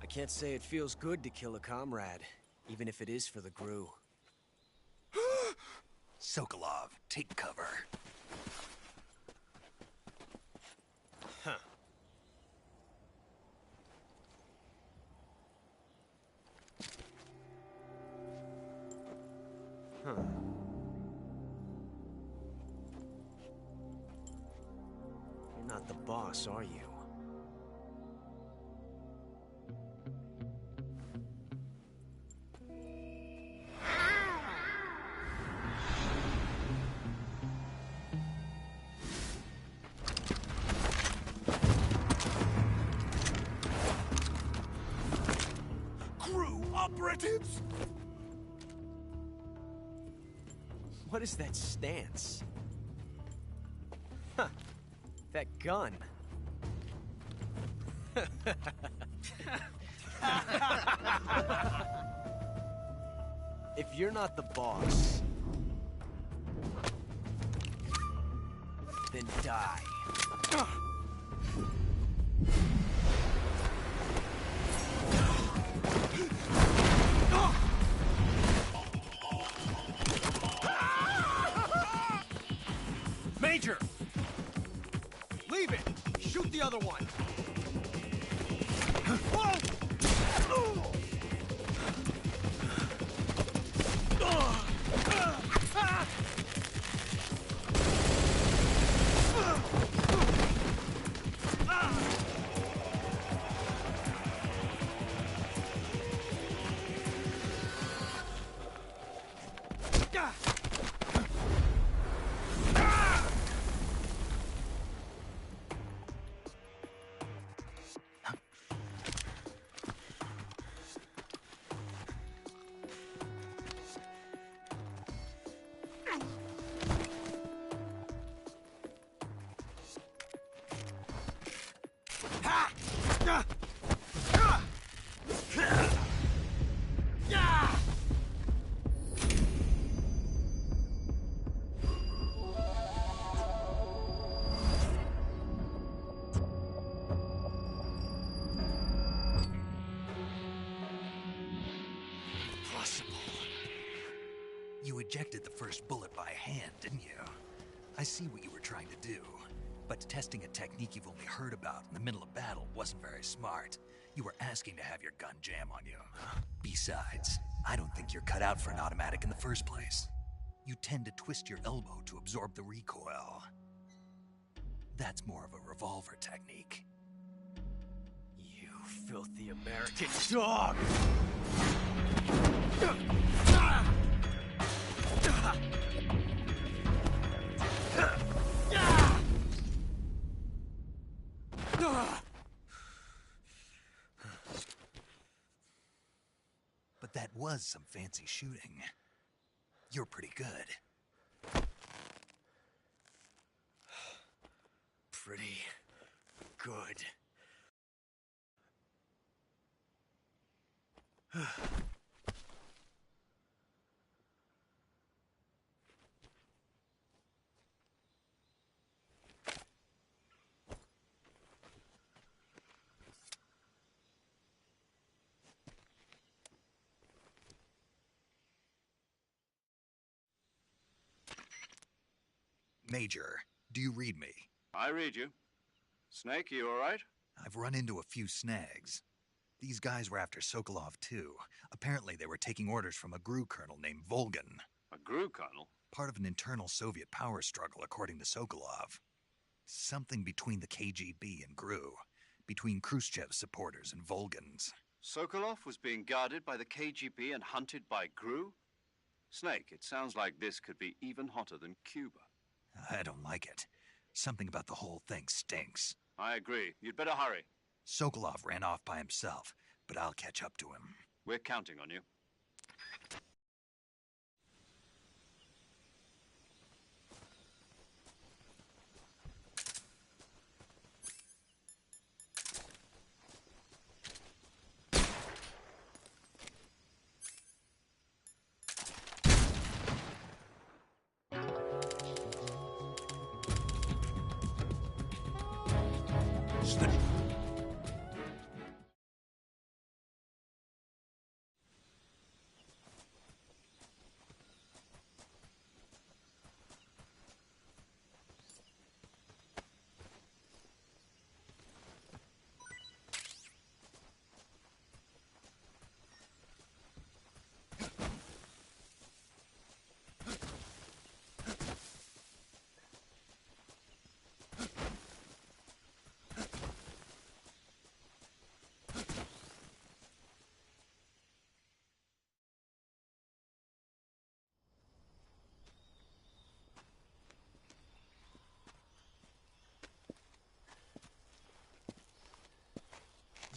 I can't say it feels good to kill a comrade, even if it is for the Gru. Sokolov, take cover. Huh. Huh. You're not the boss, are you? Operatives? What is that stance? Huh. That gun. If you're not the boss, then die. Major! Leave it! Shoot the other one! ejected the first bullet by hand, didn't you? I see what you were trying to do. But testing a technique you've only heard about in the middle of battle wasn't very smart. You were asking to have your gun jam on you. Besides, I don't think you're cut out for an automatic in the first place. You tend to twist your elbow to absorb the recoil. That's more of a revolver technique. You filthy American dog! But that was some fancy shooting. You're pretty good. Pretty good. Major, do you read me? I read you. Snake, you all right? I've run into a few snags. These guys were after Sokolov too. Apparently they were taking orders from a GRU colonel named Volgin. A GRU colonel? Part of an internal Soviet power struggle, according to Sokolov. Something between the KGB and GRU. Between Khrushchev's supporters and Volgin's. Sokolov was being guarded by the KGB and hunted by GRU? Snake, it sounds like this could be even hotter than Cuba. I don't like it. Something about the whole thing stinks. I agree. You'd better hurry. Sokolov ran off by himself, but I'll catch up to him. We're counting on you.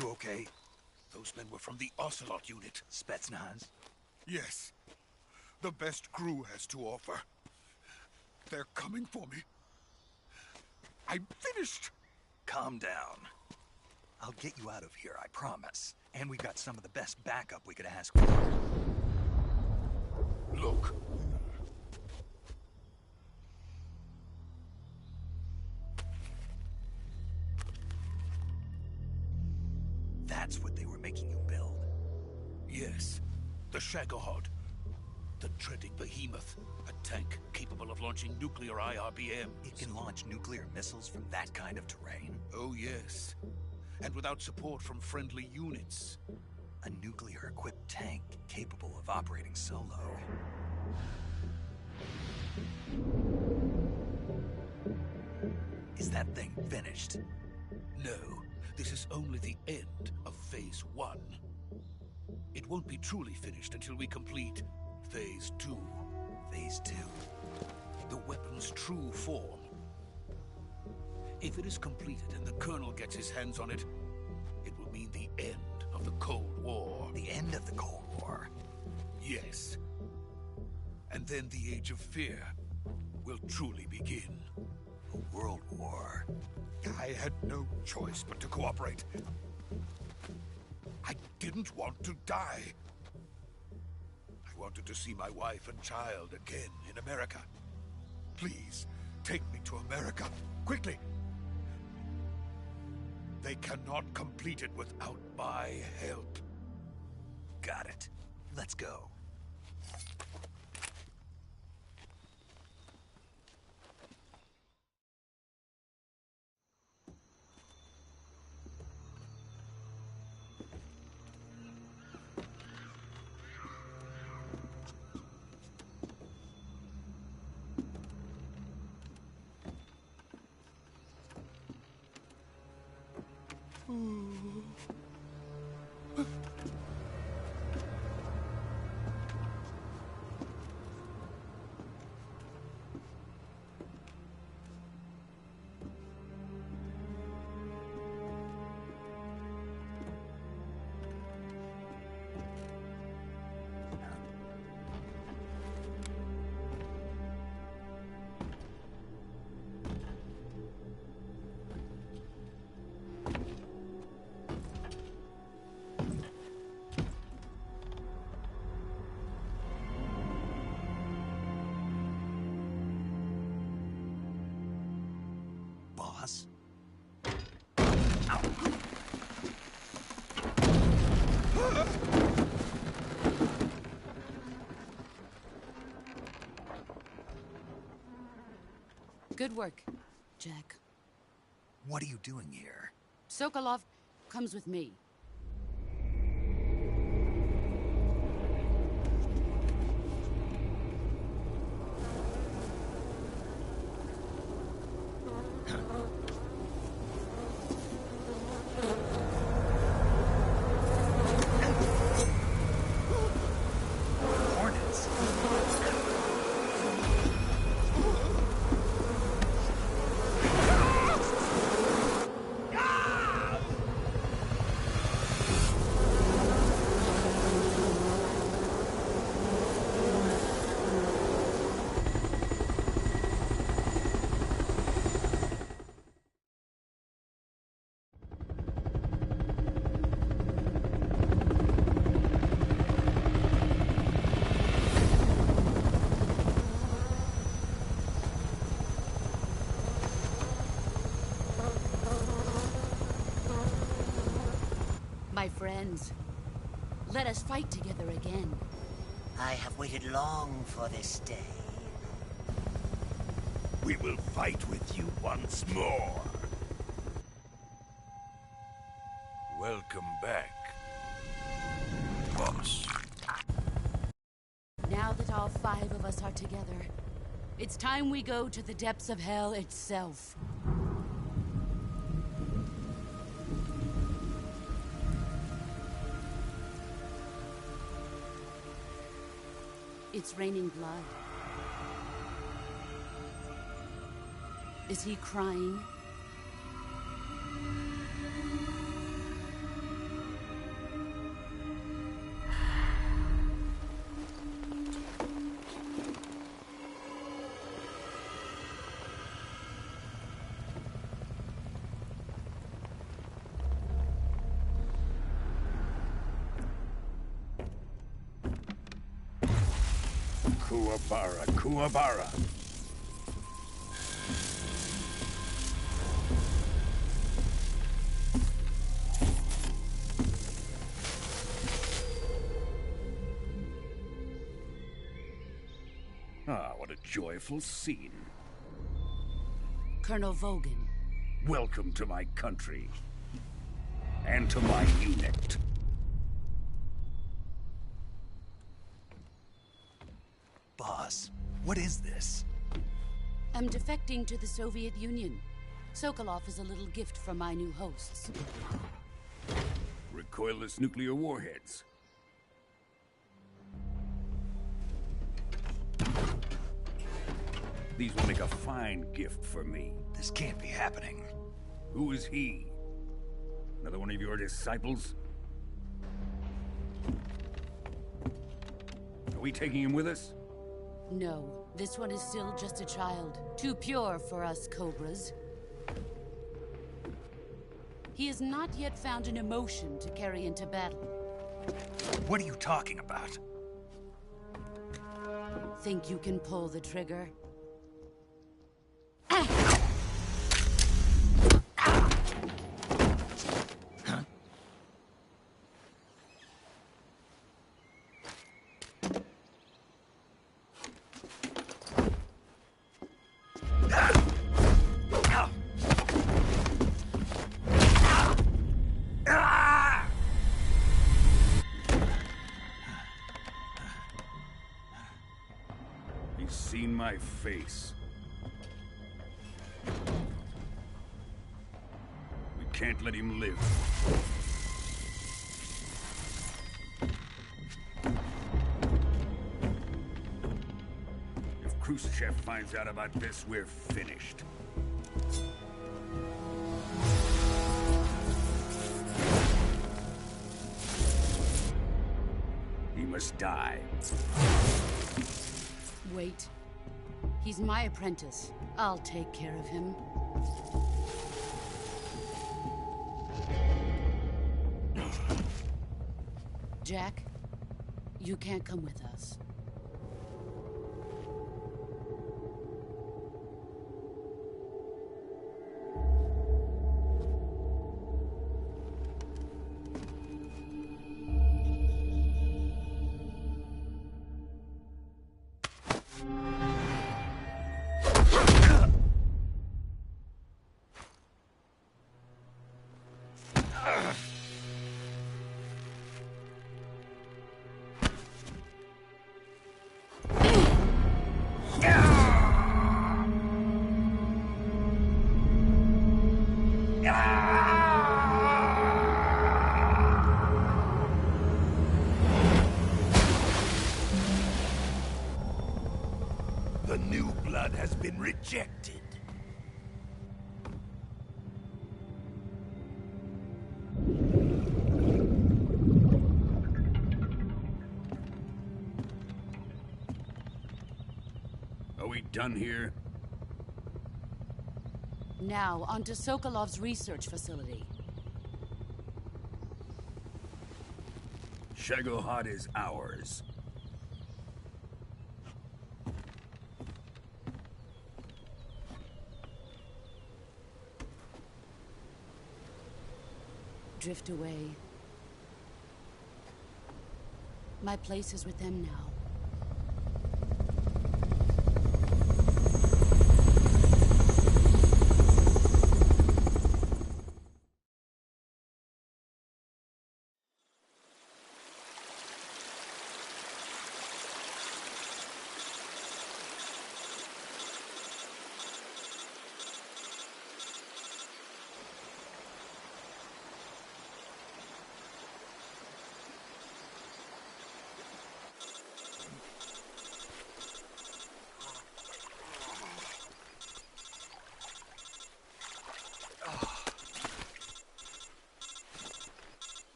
You okay? Those men were from the Ocelot unit. Spetsnaz? Yes. The best GRU has to offer. They're coming for me. I'm finished. Calm down. I'll get you out of here, I promise. And we've got some of the best backup we could ask for. Look. That's what they were making you build? Yes. The Shagohod. The dreaded behemoth. A tank capable of launching nuclear IRBMs. It can launch nuclear missiles from that kind of terrain? Oh, yes. And without support from friendly units. A nuclear-equipped tank capable of operating solo. Is that thing finished? No. This is only the end of Phase 1. It won't be truly finished until we complete Phase 2. Phase 2? The weapon's true form. If it is completed and the Colonel gets his hands on it, it will mean the end of the Cold War. The end of the Cold War? Yes. And then the Age of Fear will truly begin. A world war? I had no choice but to cooperate. I didn't want to die. I wanted to see my wife and child again in America. Please, take me to America, quickly. They cannot complete it without my help. Got it. Let's go. Boss? Good work, Jack. What are you doing here? Sokolov comes with me. Hornets? My friends, let us fight together again. I have waited long for this day. We will fight with you once more. Welcome back, boss. Now that all 5 of us are together, it's time we go to the depths of hell itself. It's raining blood. Is he crying? Kuwabara, Kuwabara. Ah, what a joyful scene. Colonel Vogan. Welcome to my country. And to my unit. Boss, what is this? I'm defecting to the Soviet Union. Sokolov is a little gift from my new hosts. Recoilless nuclear warheads. These will make a fine gift for me. This can't be happening. Who is he? Another one of your disciples? Are we taking him with us? No, this one is still just a child. Too pure for us Cobras. He has not yet found an emotion to carry into battle. What are you talking about? Think you can pull the trigger? He's seen my face. We can't let him live. If Khrushchev finds out about this, we're finished. He must die. Wait. He's my apprentice. I'll take care of him. Jack, you can't come with us. The new blood has been rejected. Are we done here? Now, onto Sokolov's research facility. Shagohod is ours. Drift away. My place is with them now.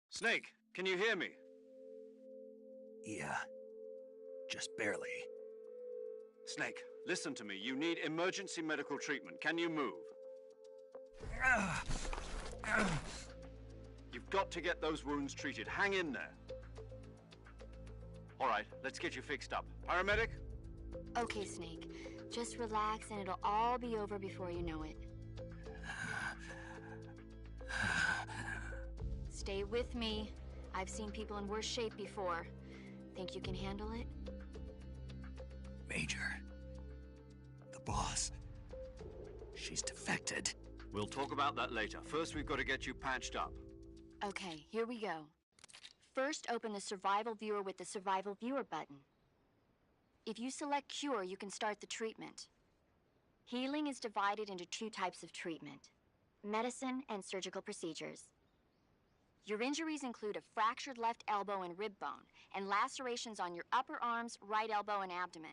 Snake, can you hear me? Yeah. Just barely. Snake, listen to me. You need emergency medical treatment. Can you move? You've got to get those wounds treated. Hang in there. All right, let's get you fixed up. Paramedic? Okay, Snake. Just relax and it'll all be over before you know it. Stay with me. I've seen people in worse shape before. Think you can handle it? Major. The boss. She's defected. We'll talk about that later. First, we've got to get you patched up. Okay, here we go. First, open the Survival Viewer with the Survival Viewer button. If you select Cure, you can start the treatment. Healing is divided into two types of treatment: medicine and surgical procedures. Your injuries include a fractured left elbow and rib bone, and lacerations on your upper arms, right elbow, and abdomen.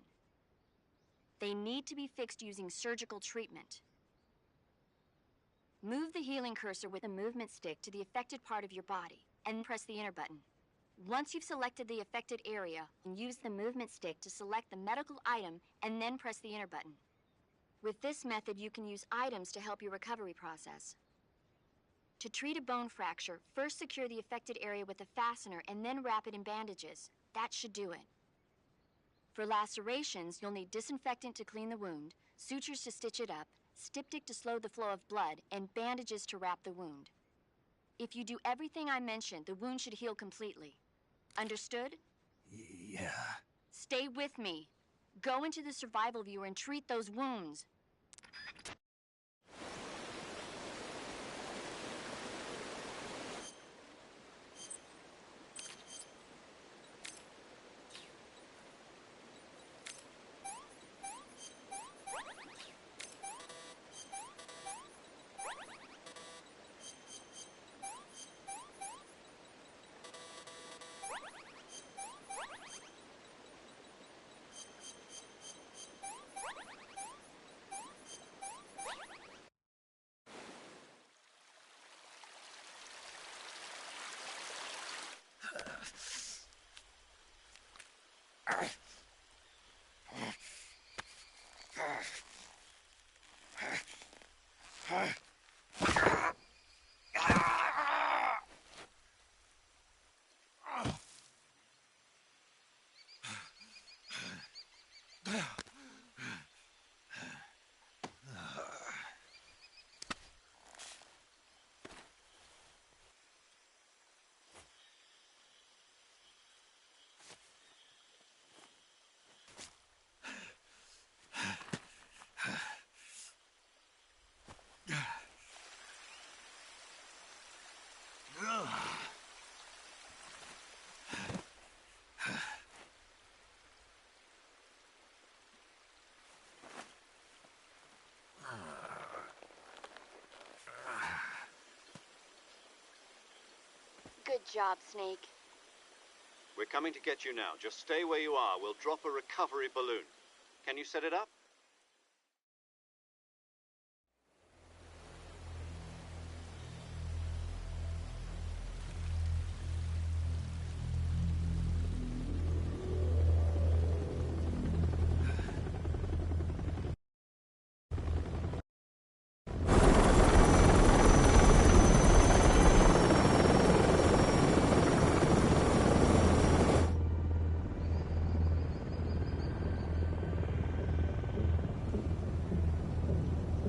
They need to be fixed using surgical treatment. Move the healing cursor with a movement stick to the affected part of your body, and press the enter button. Once you've selected the affected area, use the movement stick to select the medical item, and then press the enter button. With this method, you can use items to help your recovery process. To treat a bone fracture, first secure the affected area with a fastener and then wrap it in bandages. That should do it. For lacerations, you'll need disinfectant to clean the wound, sutures to stitch it up, styptic to slow the flow of blood, and bandages to wrap the wound. If you do everything I mentioned, the wound should heal completely. Understood? Yeah. Stay with me. Go into the Survival Viewer and treat those wounds. job, Snake. We're coming to get you now. Just stay where you are. We'll drop a recovery balloon. Can you set it up?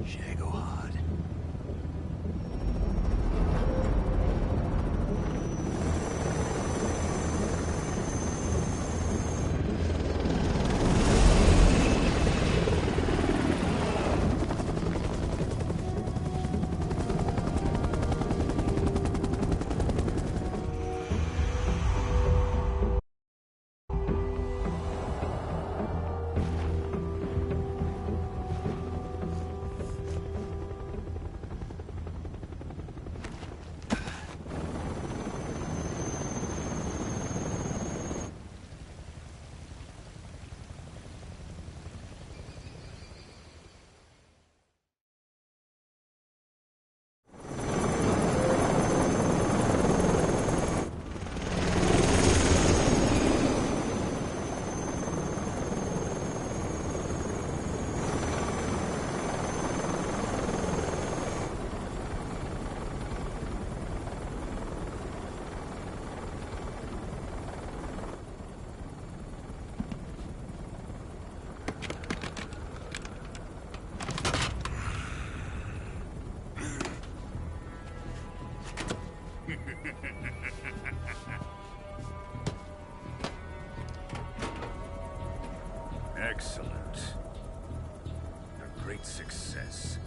Shagohod. Excellent. A great success.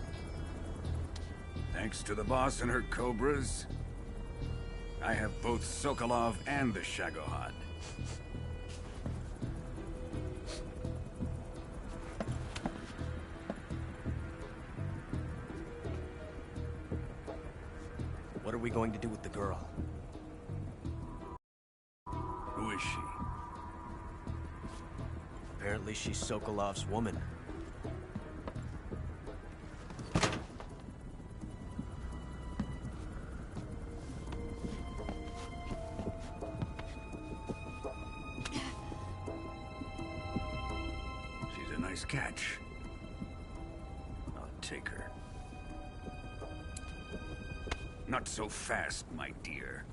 Thanks to the boss and her Cobras, I have both Sokolov and the Shagohod. What are we going to do with the girl? Who is she? Apparently she's Sokolov's woman. She's a nice catch. I'll take her. Not so fast, my dear.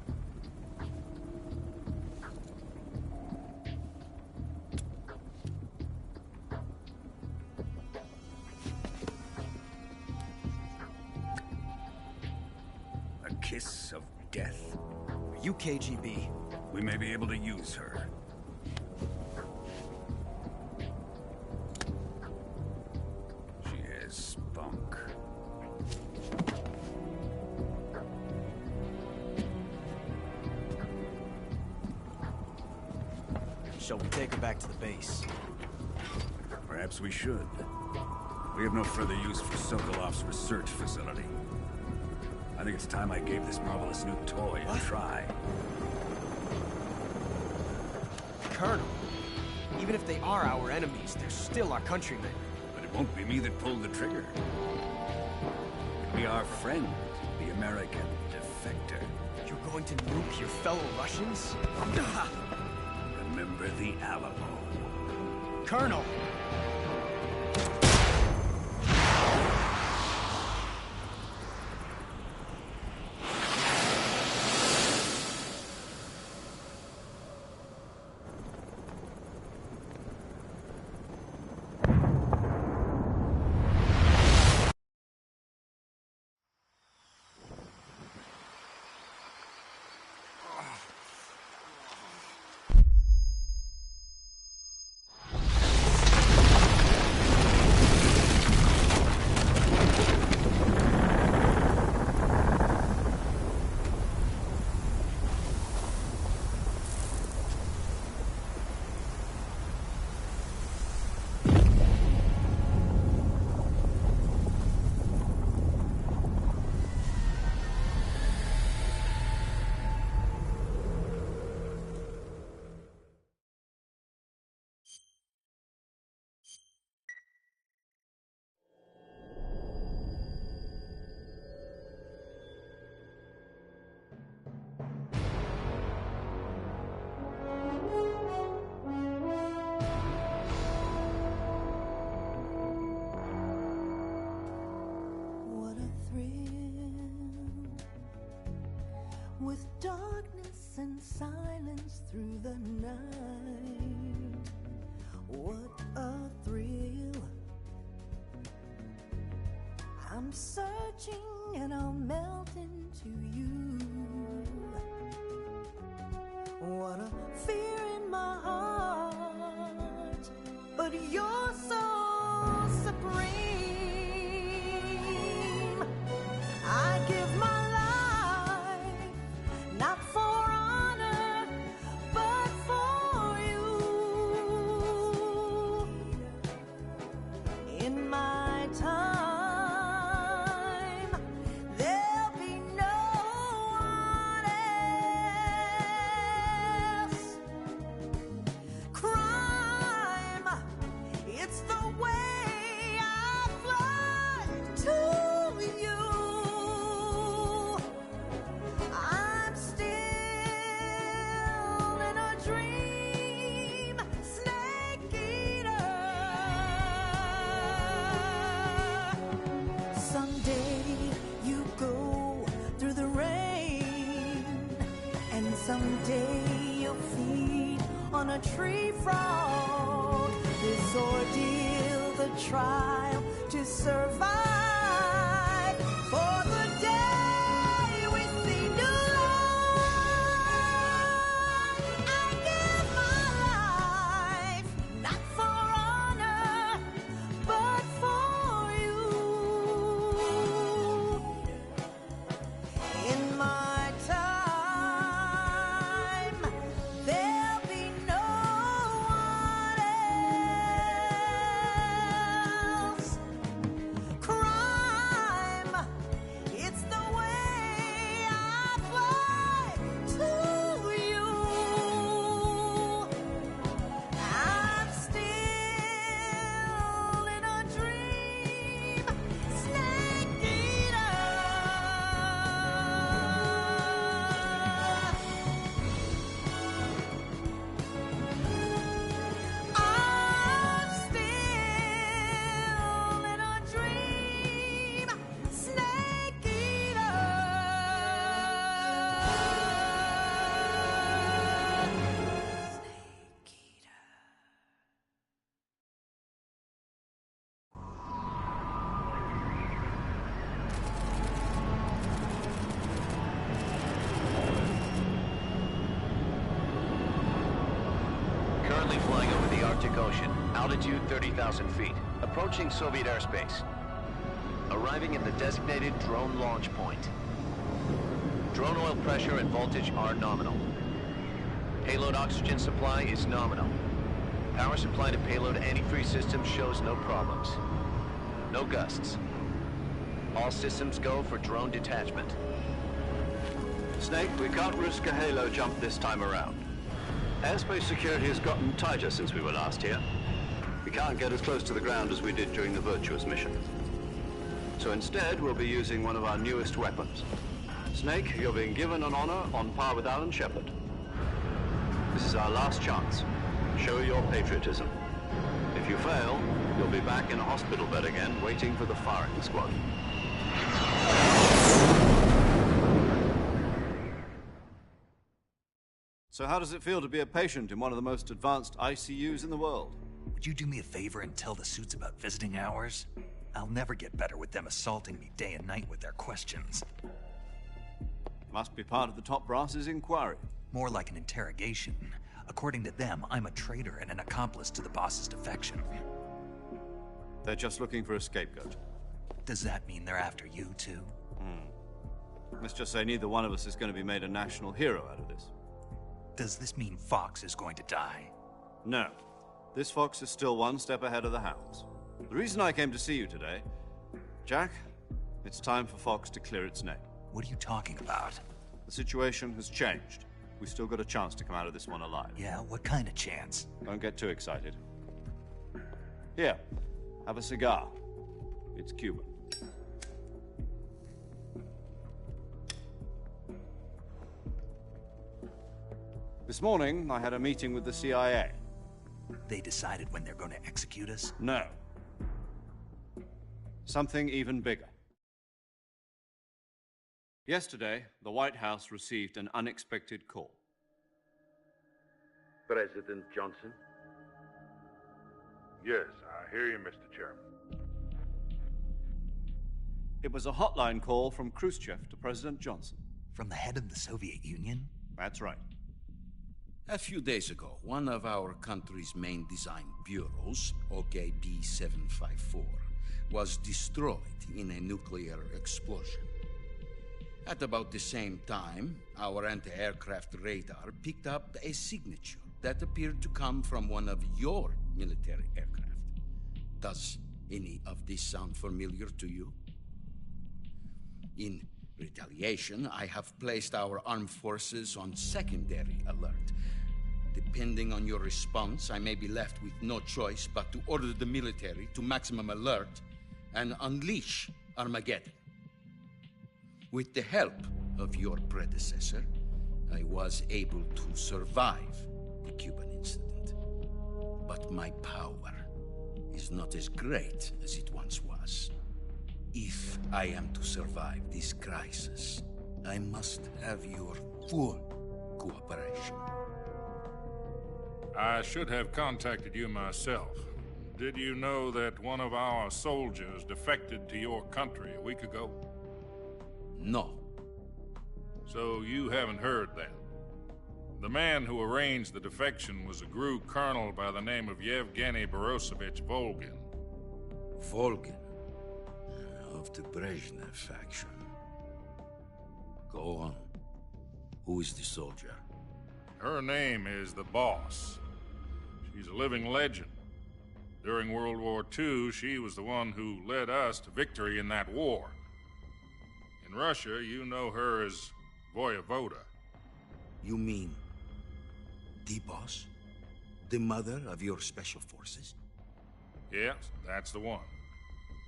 A kiss of death. Are you KGB? We may be able to use her. She has spunk. Shall we take her back to the base? Perhaps we should. We have no further use for Sokolov's research facility. I think it's time I gave this marvelous new toy a try. Colonel, even if they are our enemies, they're still our countrymen. But it won't be me that pulled the trigger. It'll be our friend, the American defector. You're going to nuke your fellow Russians? Remember the Alamo. Colonel! searching and I'll melt into you. What a fear in my heart, but you're so supreme. I give my life, not for honor, but for you. In my time, there'll be no one else. Crime, it's the way I fly to you. I'm still in a dream, snake eater. Someday you go through the rain, and someday you'll feed on a tree frog. This ordeal, the trial to survive, for the day we see new life. I give my life, not for honor, but for you. In my time, there'll be no one else. Crime, it's the way I fly to you. I'm still in a dream, snake eater. I'm still in a dream, snake eater. Currently flying over the Arctic Ocean, altitude 30,000 feet, approaching Soviet airspace. Arriving at the designated drone launch point. Drone oil pressure and voltage are nominal. Payload oxygen supply is nominal. Power supply to payload antifreeze system shows no problems. No gusts. All systems go for drone detachment. Snake, we can't risk a halo jump this time around. Airspace security has gotten tighter since we were last here. We can't get as close to the ground as we did during the Virtuous mission. So instead, we'll be using one of our newest weapons. Snake, you're being given an honor on par with Alan Shepard. This is our last chance. Show your patriotism. If you fail, you'll be back in a hospital bed again, waiting for the firing squad. So how does it feel to be a patient in one of the most advanced ICUs in the world? Would you do me a favor and tell the suits about visiting hours? I'll never get better with them assaulting me day and night with their questions. Must be part of the top brass's inquiry. More like an interrogation. According to them, I'm a traitor and an accomplice to the boss's defection. They're just looking for a scapegoat. Does that mean they're after you, too? Let's just say neither one of us is going to be made a national hero out of this. Does this mean Fox is going to die? No. This Fox is still one step ahead of the Hounds. The reason I came to see you today, Jack, it's time for Fox to clear its name. What are you talking about? The situation has changed. We still got a chance to come out of this one alive. Yeah, what kind of chance? Don't get too excited. Here, have a cigar. It's Cuban. This morning, I had a meeting with the CIA. They decided when they're going to execute us? No. Something even bigger. Yesterday, the White House received an unexpected call. President Johnson? Yes, I hear you, Mr. Chairman. It was a hotline call from Khrushchev to President Johnson. From the head of the Soviet Union? That's right. A few days ago, one of our country's main design bureaus, OKB-754, was destroyed in a nuclear explosion. At about the same time, our anti-aircraft radar picked up a signature that appeared to come from one of your military aircraft. Does any of this sound familiar to you? In retaliation, I have placed our armed forces on secondary alert. Depending on your response, I may be left with no choice but to order the military to maximum alert and unleash Armageddon. With the help of your predecessor, I was able to survive the Cuban incident. But my power is not as great as it once was. If I am to survive this crisis, I must have your full cooperation. I should have contacted you myself. Did you know that one of our soldiers defected to your country a week ago? No. So you haven't heard then? The man who arranged the defection was a GRU colonel by the name of Yevgeny Borosovich Volgin. Volgin? Of the Brezhnev faction. Go on. Who is the soldier? Her name is the Boss. She's a living legend. During World War II, she was the one who led us to victory in that war. In Russia, you know her as Voyevoda. You mean the Boss? The mother of your special forces? Yes, that's the one.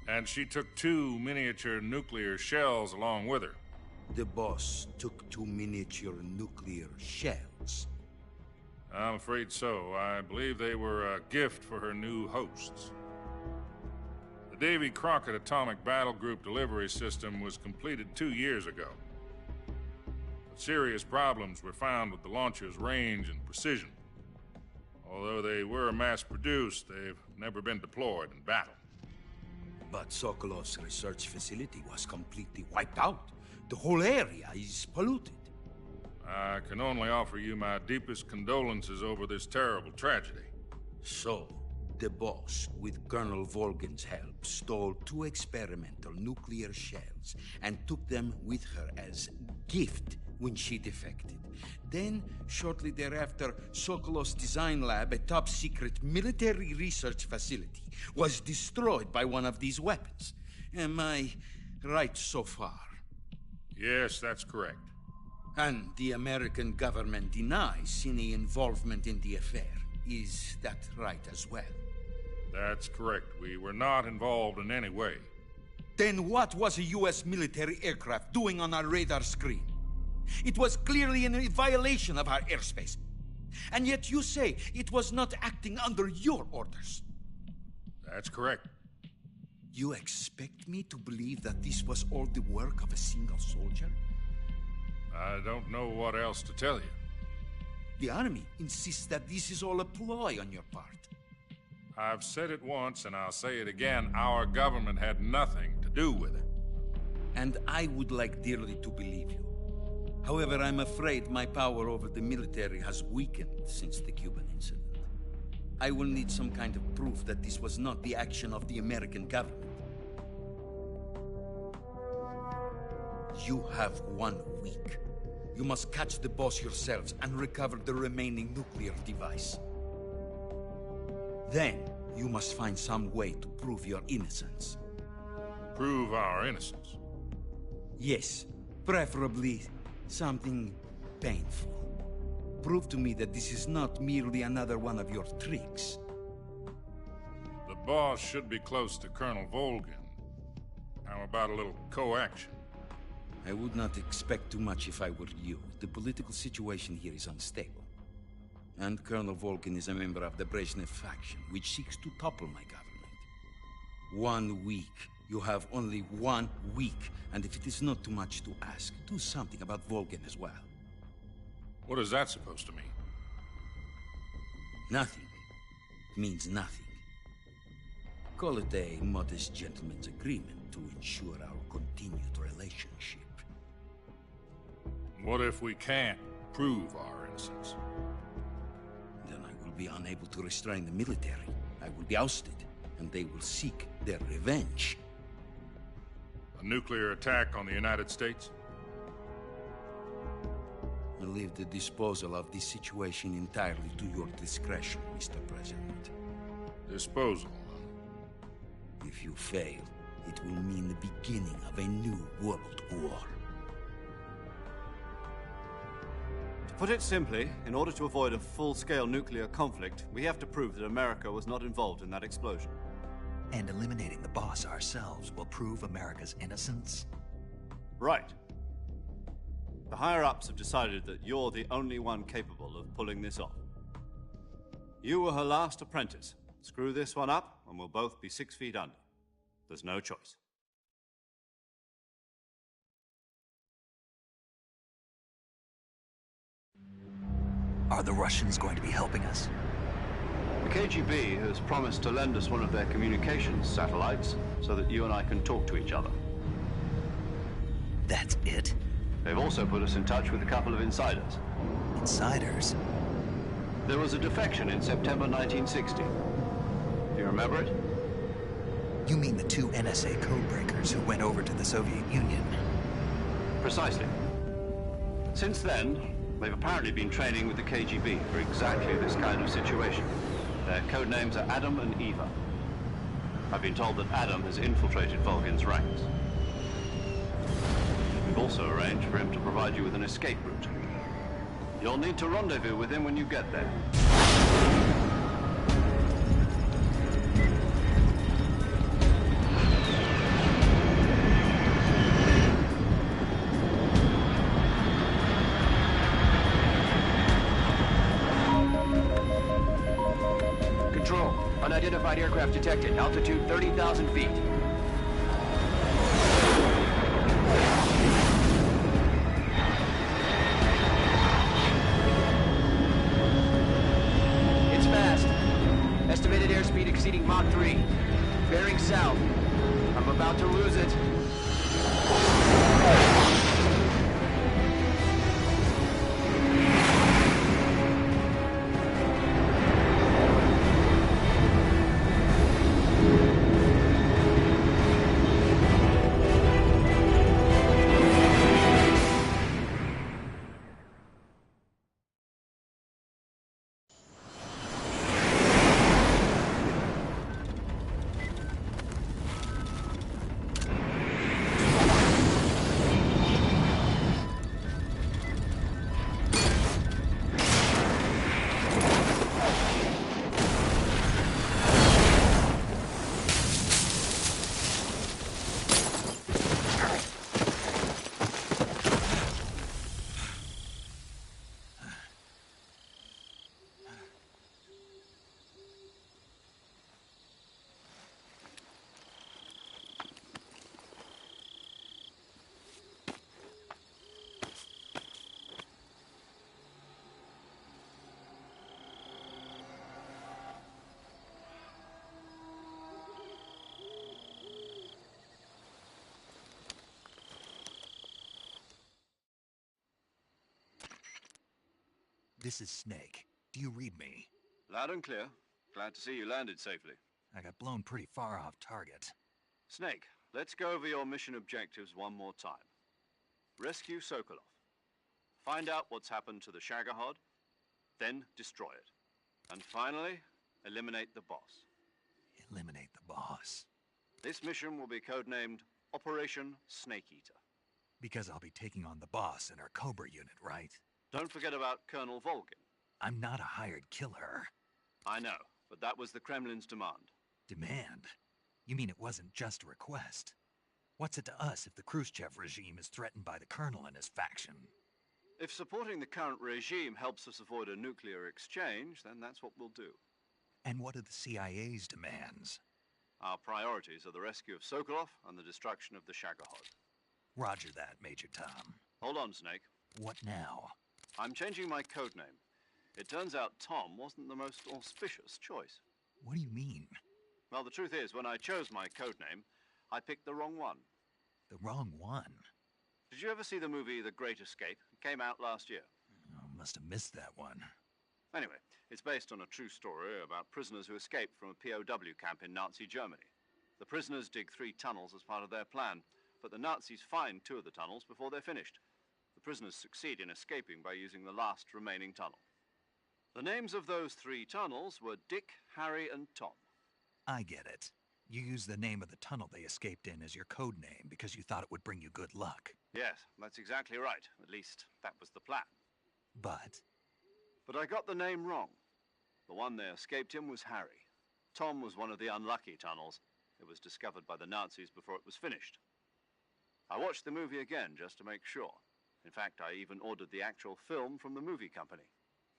And she took 2 miniature nuclear shells along with her. The Boss took 2 miniature nuclear shells? I'm afraid so. I believe they were a gift for her new hosts. The Davy Crockett Atomic Battle Group delivery system was completed 2 years ago. But serious problems were found with the launcher's range and precision. Although they were mass-produced, they've never been deployed in battle. But Sokolov's research facility was completely wiped out. The whole area is polluted. I can only offer you my deepest condolences over this terrible tragedy. So, the Boss, with Colonel Volgin's help, stole 2 experimental nuclear shells and took them with her as gift when she defected. Then, shortly thereafter, Sokolov's design lab, a top-secret military research facility, was destroyed by one of these weapons. Am I right so far? Yes, that's correct. And the American government denies any involvement in the affair. Is that right as well? That's correct. We were not involved in any way. Then what was a U.S. military aircraft doing on our radar screen? It was clearly in violation of our airspace. And yet you say it was not acting under your orders. That's correct. You expect me to believe that this was all the work of a single soldier? I don't know what else to tell you. The Army insists that this is all a ploy on your part. I've said it once, and I'll say it again. Our government had nothing to do with it. And I would like dearly to believe you. However, I'm afraid my power over the military has weakened since the Cuban incident. I will need some kind of proof that this was not the action of the American government. You have 1 week. You must catch the Boss yourselves and recover the remaining nuclear device. Then, you must find some way to prove your innocence. Prove our innocence? Yes, preferably something painful. Prove to me that this is not merely another one of your tricks. The Boss should be close to Colonel Volgin. How about a little co-action? I would not expect too much if I were you. The political situation here is unstable. And Colonel Volgin is a member of the Brezhnev faction, which seeks to topple my government. 1 week. You have only 1 week. And if it is not too much to ask, do something about Volgin as well. What is that supposed to mean? Nothing. It means nothing. Call it a modest gentleman's agreement to ensure our continued relationship. What if we can't prove our innocence? Then I will be unable to restrain the military. I will be ousted, and they will seek their revenge. A nuclear attack on the United States? I leave the disposal of this situation entirely to your discretion, Mr. President. Disposal? If you fail, it will mean the beginning of a new world war. To put it simply, in order to avoid a full-scale nuclear conflict, we have to prove that America was not involved in that explosion. And eliminating the boss ourselves will prove America's innocence? Right. The higher-ups have decided that you're the only one capable of pulling this off. You were her last apprentice. Screw this one up, and we'll both be 6 feet under. There's no choice. Are the Russians going to be helping us? The KGB has promised to lend us one of their communications satellites so that you and I can talk to each other. That's it? They've also put us in touch with a couple of insiders. Insiders? There was a defection in September 1960. Do you remember it? You mean the 2 NSA codebreakers who went over to the Soviet Union? Precisely. Since then, they've apparently been training with the KGB for exactly this kind of situation. Their code names are Adam and Eva. I've been told that Adam has infiltrated Volgin's ranks. We've also arranged for him to provide you with an escape route. You'll need to rendezvous with him when you get there. Control, unidentified aircraft detected. Altitude 30,000 feet. It's fast. Estimated airspeed exceeding Mach 3. Bearing south. I'm about to lose it. This is Snake. Do you read me? Loud and clear. Glad to see you landed safely. I got blown pretty far off target. Snake, let's go over your mission objectives one more time. Rescue Sokolov. Find out what's happened to the Shagohod, then destroy it. And finally, eliminate the boss. Eliminate the boss? This mission will be codenamed Operation Snake Eater. Because I'll be taking on the boss in our Cobra unit, right? Don't forget about Colonel Volgin. I'm not a hired killer. I know, but that was the Kremlin's demand. Demand? You mean it wasn't just a request? What's it to us if the Khrushchev regime is threatened by the Colonel and his faction? If supporting the current regime helps us avoid a nuclear exchange, then that's what we'll do. And what are the CIA's demands? Our priorities are the rescue of Sokolov and the destruction of the Shagohod. Roger that, Major Tom. Hold on, Snake. What now? I'm changing my codename. It turns out Tom wasn't the most auspicious choice. What do you mean? Well, the truth is, when I chose my codename, I picked the wrong one. The wrong one? Did you ever see the movie The Great Escape? It came out last year. Oh, must have missed that one. Anyway, it's based on a true story about prisoners who escaped from a POW camp in Nazi Germany. The prisoners dig 3 tunnels as part of their plan, but the Nazis find 2 of the tunnels before they're finished. The prisoners succeed in escaping by using the last remaining tunnel. The names of those 3 tunnels were Dick, Harry, and Tom. I get it. You used the name of the tunnel they escaped in as your code name because you thought it would bring you good luck. Yes, that's exactly right. At least, that was the plan. But I got the name wrong. The one they escaped in was Harry. Tom was one of the unlucky tunnels. It was discovered by the Nazis before it was finished. I watched the movie again just to make sure. In fact, I even ordered the actual film from the movie company.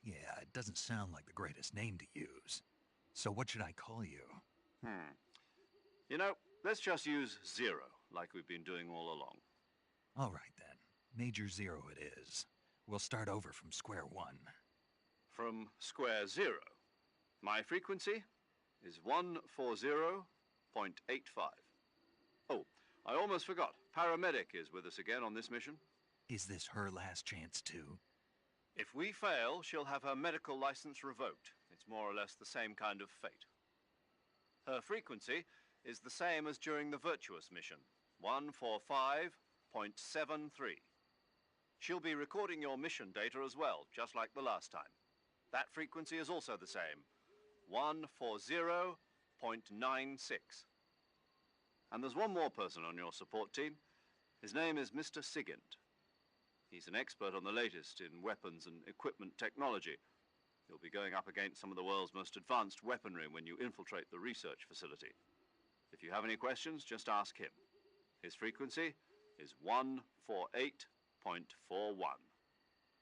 yeah, it doesn't sound like the greatest name to use. So what should I call you? You know, let's just use Zero, like we've been doing all along. All right, then. Major Zero it is. We'll start over from square one. From square 0. My frequency is 140.85. Oh, I almost forgot. Paramedic is with us again on this mission. Is this her last chance, too? If we fail, she'll have her medical license revoked. It's more or less the same kind of fate. Her frequency is the same as during the Virtuous mission, 145.73. She'll be recording your mission data as well, just like the last time. That frequency is also the same, 140.96. And there's one more person on your support team. His name is Mr. Sigint. He's an expert on the latest in weapons and equipment technology. You'll be going up against some of the world's most advanced weaponry when you infiltrate the research facility. If you have any questions, just ask him. His frequency is 148.41.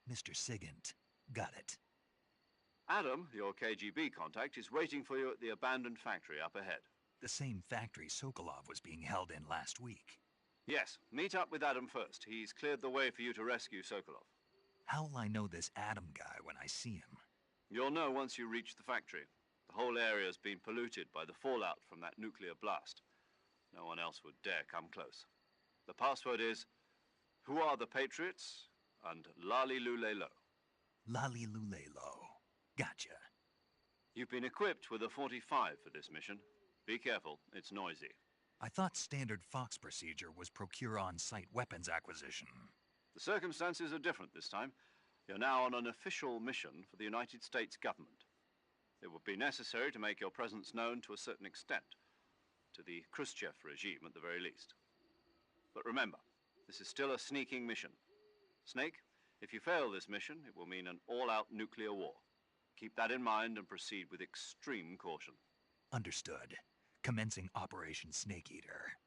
Mr. Sigint. Got it. Adam, your KGB contact, is waiting for you at the abandoned factory up ahead. The same factory Sokolov was being held in last week. Yes, meet up with Adam first. He's cleared the way for you to rescue Sokolov. How will I know this Adam guy when I see him? You'll know once you reach the factory. The whole area's been polluted by the fallout from that nuclear blast. No one else would dare come close. The password is, "Who are the Patriots?" and Lali Lule Lo. Lali Lule Lo. Gotcha. You've been equipped with a 45 for this mission. Be careful, it's noisy. I thought standard Fox procedure was procure on-site weapons acquisition. The circumstances are different this time. You're now on an official mission for the United States government. It would be necessary to make your presence known to a certain extent, to the Khrushchev regime at the very least. But remember, this is still a sneaking mission. Snake, if you fail this mission, it will mean an all-out nuclear war. Keep that in mind and proceed with extreme caution. Understood. Commencing Operation Snake Eater.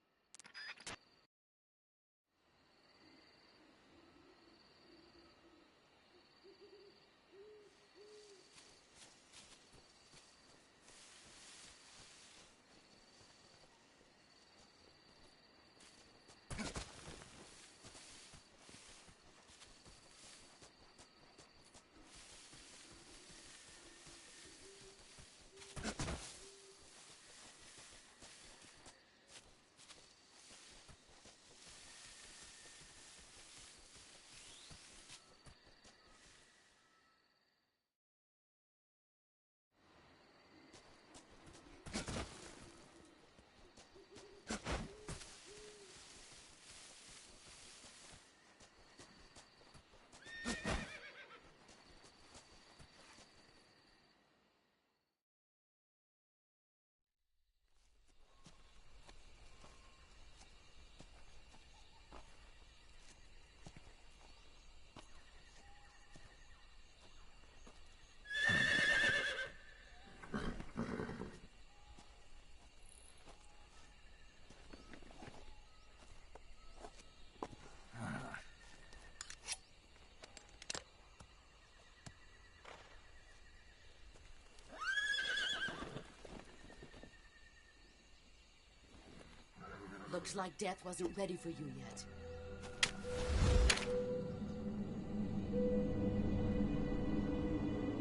Looks like death wasn't ready for you yet.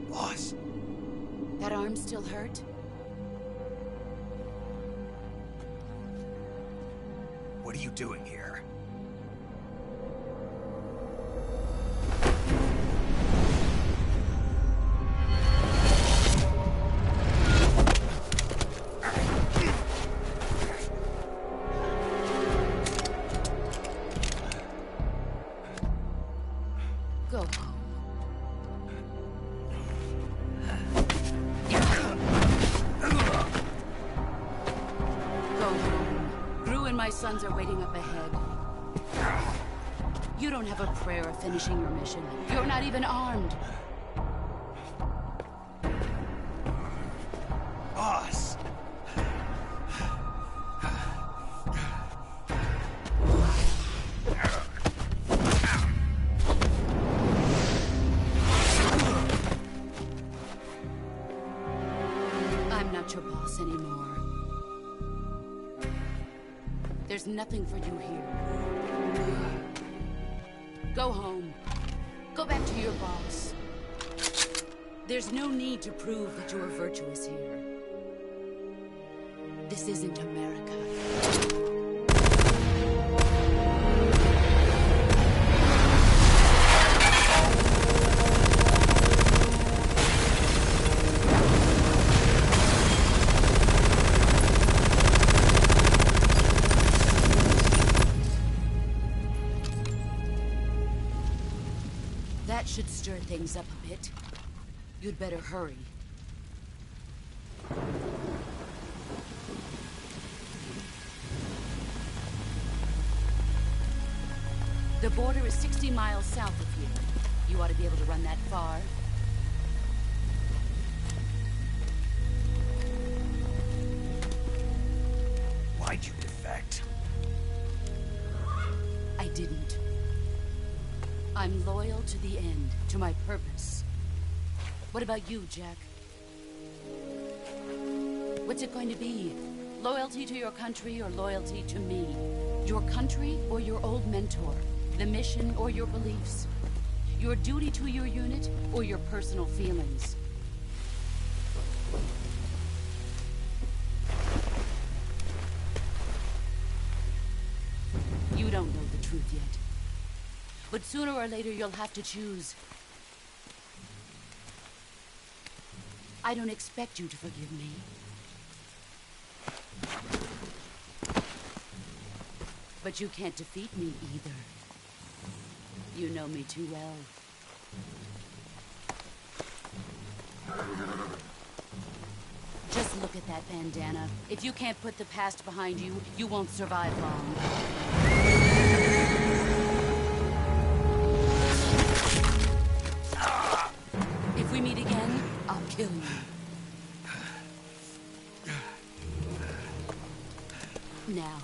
Boss. That arm still hurt? What are you doing here? Go home. Go home. Gru and my sons are waiting up ahead. You don't have a prayer of finishing your mission. You're not even armed. Boss! I'm not your boss anymore. There's nothing for you here. Go home. Go back to your boss. There's no need to prove that you are virtuous here. This isn't America. That should stir things up a bit. You'd better hurry. The border is 60 miles south of here. You ought to be able to run that far. Why'd you defect? I didn't. I'm loyal to the end, to my purpose. What about you, Jack? What's it going to be? Loyalty to your country or loyalty to me? Your country or your old mentor? The mission or your beliefs? Your duty to your unit or your personal feelings? You don't know the truth yet. But sooner or later, you'll have to choose. I don't expect you to forgive me. But you can't defeat me either. You know me too well. Just look at that bandana. If you can't put the past behind you, you won't survive long. If we meet again, I'll kill you. Now,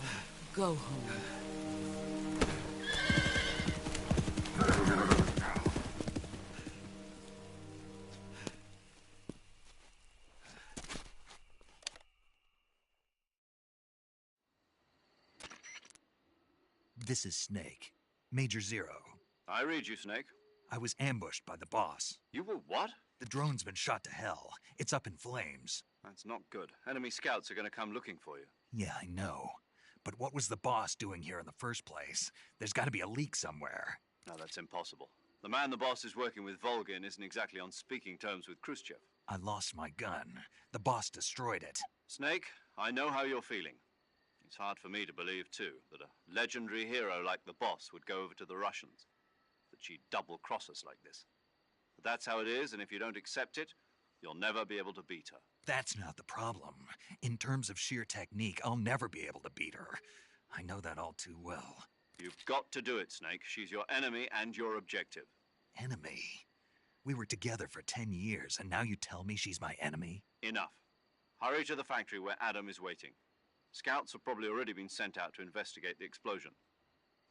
go home. This is Snake. Major Zero. I read you, Snake. I was ambushed by the boss. You were what? The drone's been shot to hell. It's up in flames. That's not good. Enemy scouts are going to come looking for you. Yeah, I know. But what was the boss doing here in the first place? There's got to be a leak somewhere. No, that's impossible. The man the boss is working with, Volgin, isn't exactly on speaking terms with Khrushchev. I lost my gun. The boss destroyed it. Snake, I know how you're feeling. It's hard for me to believe, too, that a legendary hero like the boss would go over to the Russians. That she'd double-cross us like this. But that's how it is, and if you don't accept it, you'll never be able to beat her. That's not the problem. In terms of sheer technique, I'll never be able to beat her. I know that all too well. You've got to do it, Snake. She's your enemy and your objective. Enemy? We were together for 10 years, and now you tell me she's my enemy? Enough. Hurry to the factory where Adam is waiting. Scouts have probably already been sent out to investigate the explosion.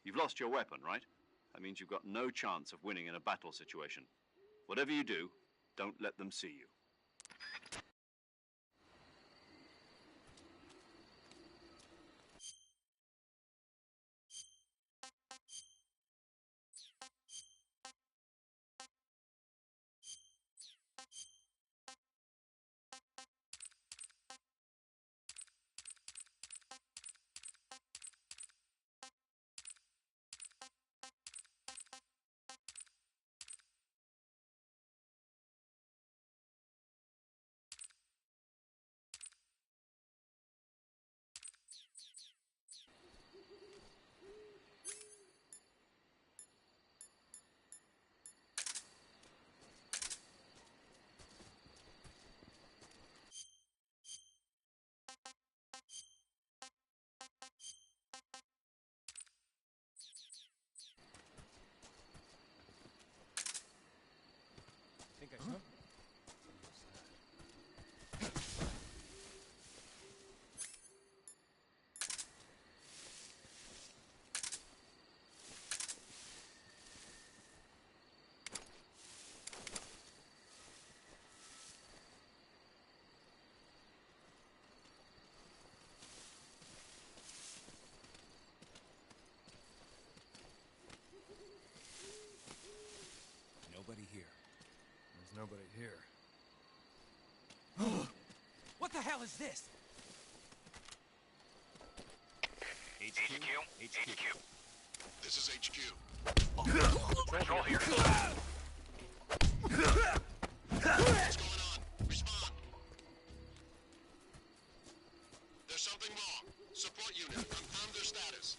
You've lost your weapon, right? That means you've got no chance of winning in a battle situation. Whatever you do, don't let them see you. here. What the hell is this? HQ. This is HQ. Control here. What's going on? Respond. There's something wrong. Support unit, confirm their status.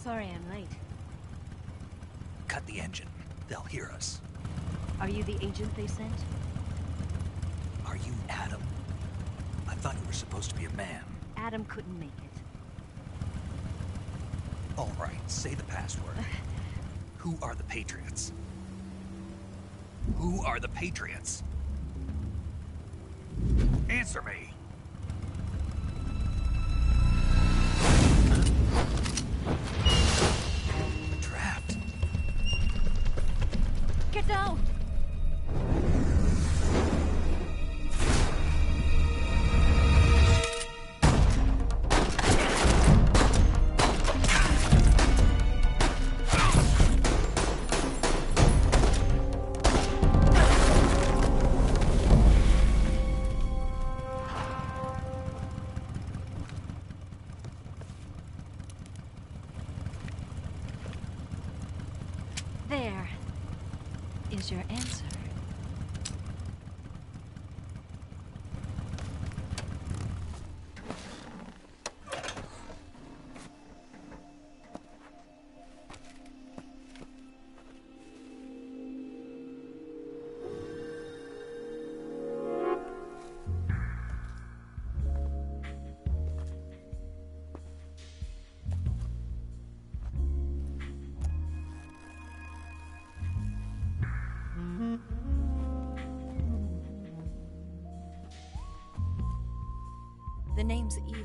Sorry I'm late. Cut the engine. They'll hear us. Are you the agent they sent? Are you Adam? I thought you were supposed to be a man. Adam couldn't make it. All right, say the password. Who are the Patriots? Who are the Patriots? Answer me! The draft. Get down! is your answer? The name's Eva.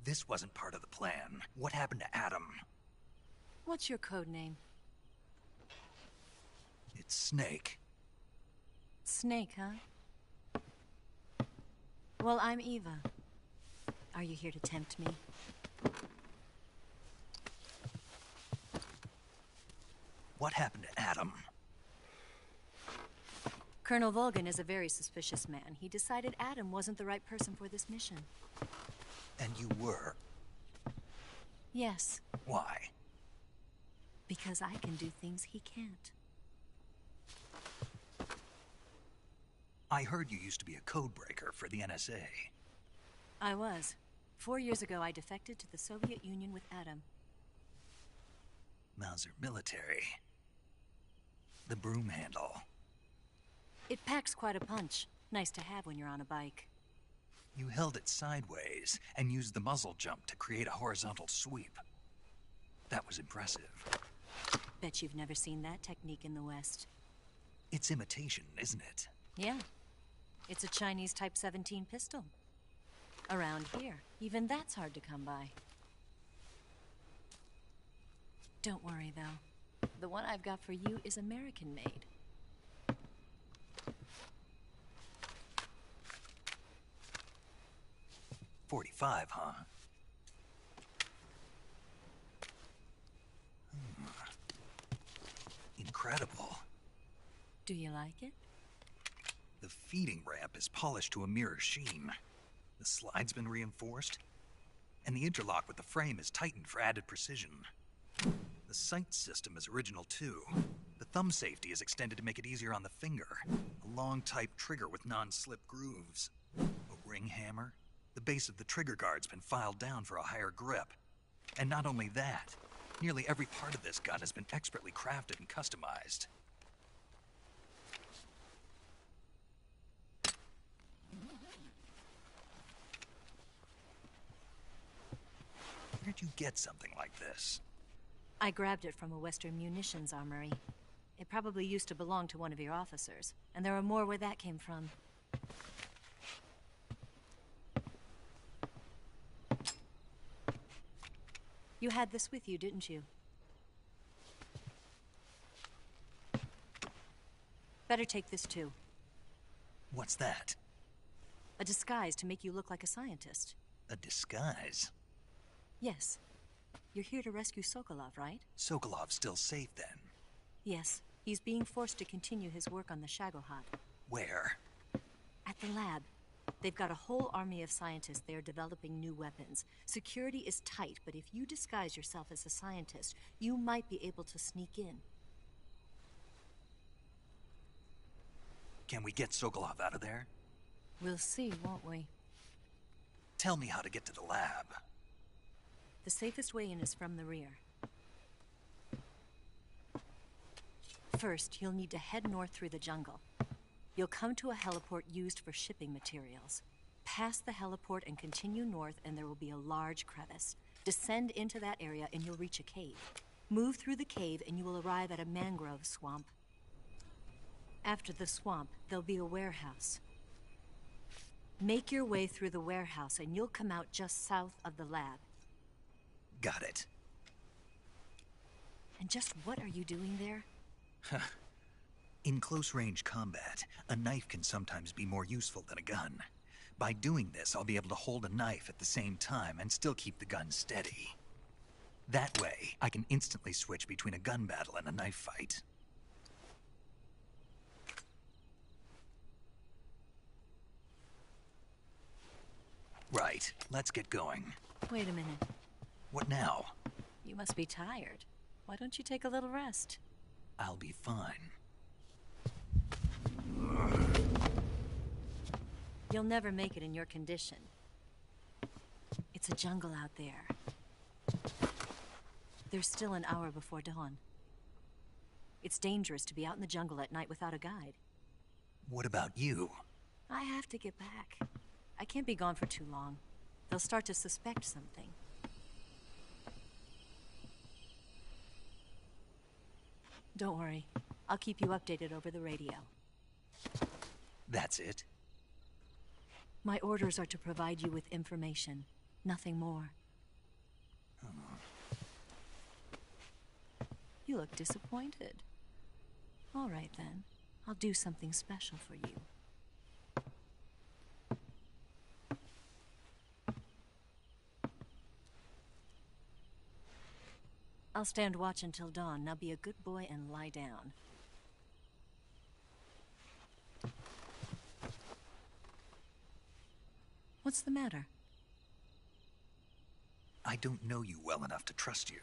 This wasn't part of the plan. What happened to Adam? What's your code name? It's Snake. Snake, huh? Well, I'm Eva. Are you here to tempt me? What happened to Adam? Colonel Volgin is a very suspicious man. He decided Adam wasn't the right person for this mission. And you were? Yes. Why? Because I can do things he can't. I heard you used to be a codebreaker for the NSA. I was. 4 years ago, I defected to the Soviet Union with Adam. Mauser military. The broom handle. It packs quite a punch. Nice to have when you're on a bike. You held it sideways and used the muzzle jump to create a horizontal sweep. That was impressive. Bet you've never seen that technique in the West. It's imitation, isn't it? Yeah. It's a Chinese Type 17 pistol. Around here, even that's hard to come by. Don't worry, though. The one I've got for you is American-made. .45, huh? Incredible. Do you like it? The feeding ramp is polished to a mirror sheen. The slide's been reinforced, and the interlock with the frame is tightened for added precision. The sight system is original too. The thumb safety is extended to make it easier on the finger. A long type trigger with non-slip grooves. A ring hammer. The base of the trigger guard's been filed down for a higher grip. And not only that, nearly every part of this gun has been expertly crafted and customized. Where'd you get something like this? I grabbed it from a Western munitions armory. It probably used to belong to one of your officers, and there are more where that came from. You had this with you, didn't you? Better take this too. What's that? A disguise to make you look like a scientist. A disguise? Yes. You're here to rescue Sokolov, right? Sokolov's still safe then? Yes. He's being forced to continue his work on the Shagohod. Where? At the lab. They've got a whole army of scientists there developing new weapons. Security is tight, but if you disguise yourself as a scientist, you might be able to sneak in. Can we get Sokolov out of there? We'll see, won't we? Tell me how to get to the lab. The safest way in is from the rear. First, you'll need to head north through the jungle. You'll come to a heliport used for shipping materials. Pass the heliport and continue north, and there will be a large crevice. Descend into that area and you'll reach a cave. Move through the cave and you will arrive at a mangrove swamp. After the swamp, there'll be a warehouse. Make your way through the warehouse and you'll come out just south of the lab. Got it. And just what are you doing there? In close-range combat, a knife can sometimes be more useful than a gun. By doing this, I'll be able to hold a knife at the same time and still keep the gun steady. That way, I can instantly switch between a gun battle and a knife fight. Right, let's get going. Wait a minute. What now? You must be tired. Why don't you take a little rest? I'll be fine. You'll never make it in your condition. It's a jungle out there. There's still an hour before dawn. It's dangerous to be out in the jungle at night without a guide. What about you? I have to get back. I can't be gone for too long. They'll start to suspect something. Don't worry. I'll keep you updated over the radio. That's it? My orders are to provide you with information, nothing more. You look disappointed. All right, then. I'll do something special for you. I'll stand watch until dawn. Now be a good boy and lie down. What's the matter? I don't know you well enough to trust you.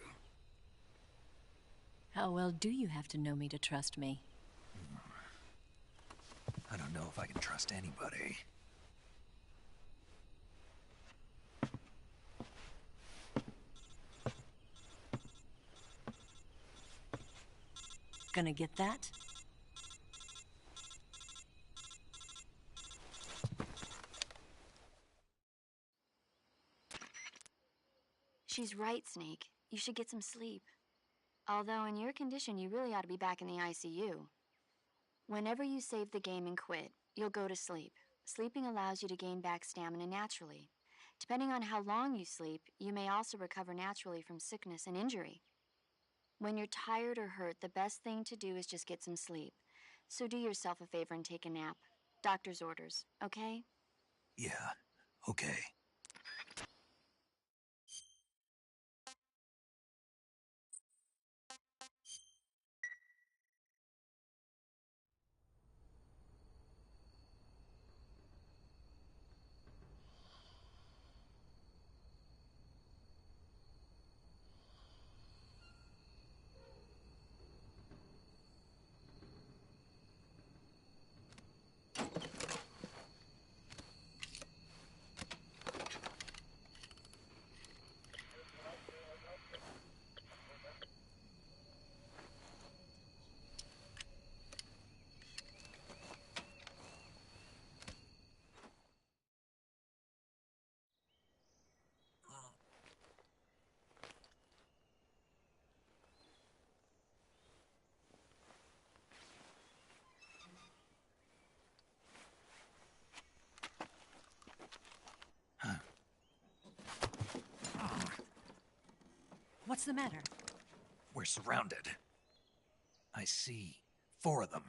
How well do you have to know me to trust me? I don't know if I can trust anybody. Gonna get that? She's right, Snake. You should get some sleep. Although in your condition, you really ought to be back in the ICU. Whenever you save the game and quit, you'll go to sleep. Sleeping allows you to gain back stamina naturally. Depending on how long you sleep, you may also recover naturally from sickness and injury. When you're tired or hurt, the best thing to do is just get some sleep. So do yourself a favor and take a nap. Doctor's orders, okay? Yeah, okay. What's the matter? We're surrounded. I see 4 of them.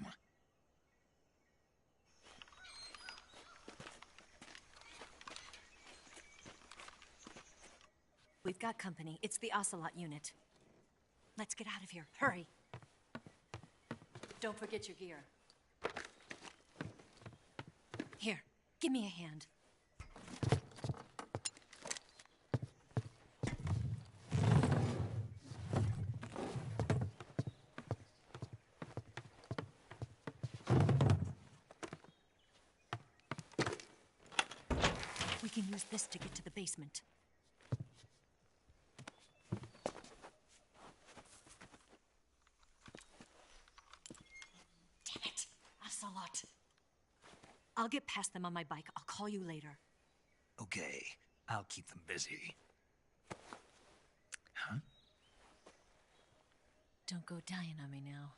We've got company. It's the Ocelot unit. Let's get out of here. Hurry. Don't forget your gear. Here, give me a hand. We can use this to get to the basement. Damn it, Ocelot. I'll get past them on my bike. I'll call you later. Okay, I'll keep them busy. Huh? Don't go dying on me now.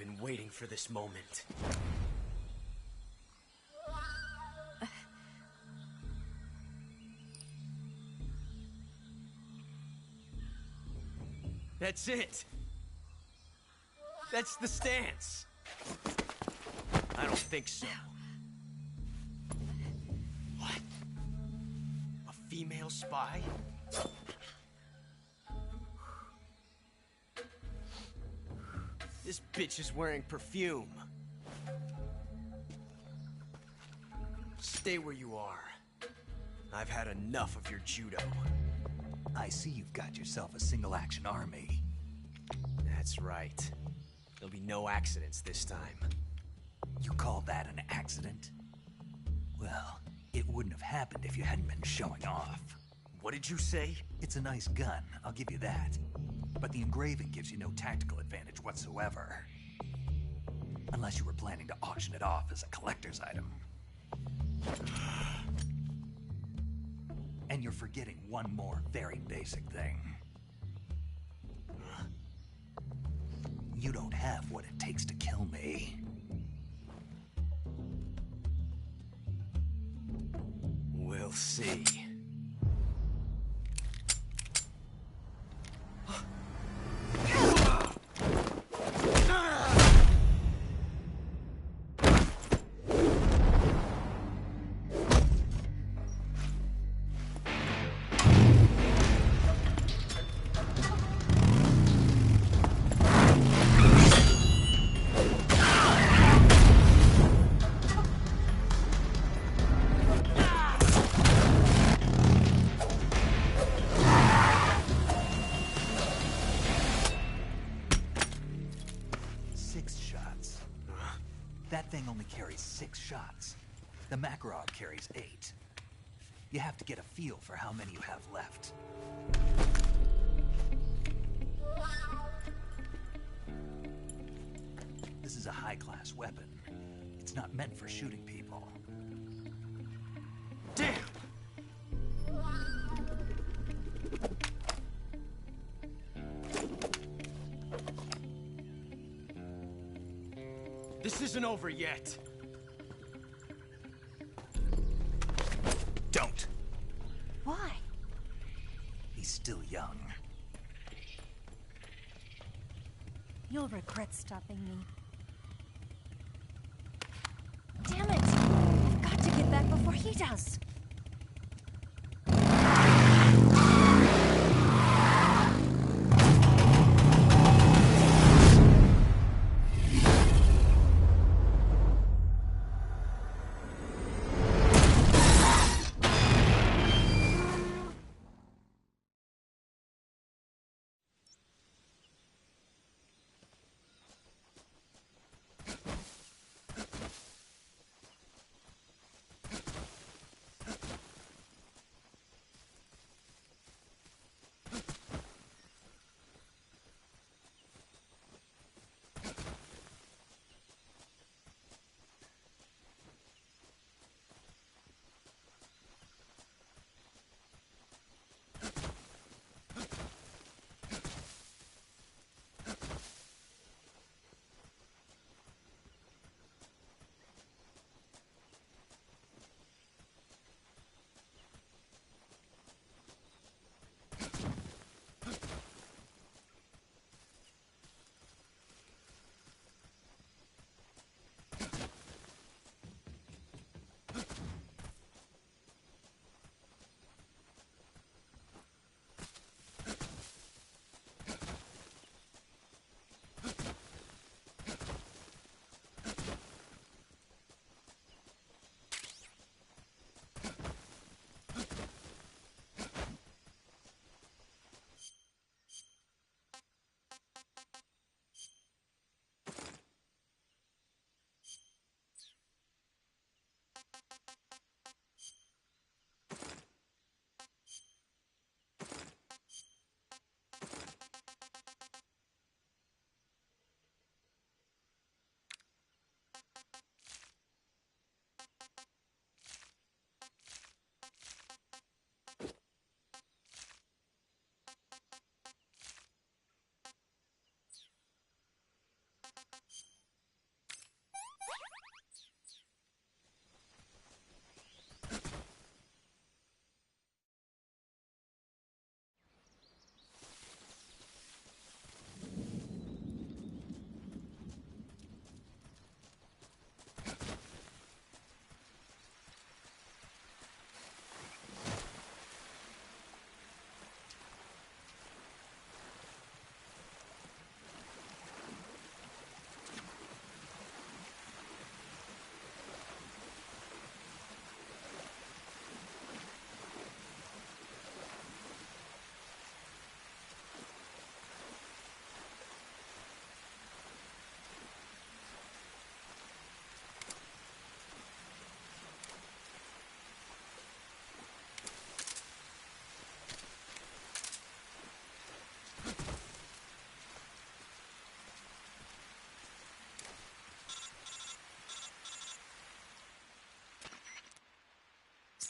been waiting for this moment. That's it. That's the stance. I don't think so. What? A female spy? This bitch is wearing perfume. Stay where you are. I've had enough of your judo. I see you've got yourself a single-action army. That's right. There'll be no accidents this time. You call that an accident? Well, it wouldn't have happened if you hadn't been showing off. What did you say? It's a nice gun, I'll give you that. But the engraving gives you no tactical advantage whatsoever. Unless you were planning to auction it off as a collector's item. And you're forgetting one more very basic thing. You don't have what it takes to kill me. We'll see. That thing only carries 6 shots. The Makarov carries 8. You have to get a feel for how many you have left. This is a high-class weapon. It's not meant for shooting people. Damn! This isn't over yet. Don't. Why? He's still young. You'll regret stopping me. Damn it! I've got to get back before he does.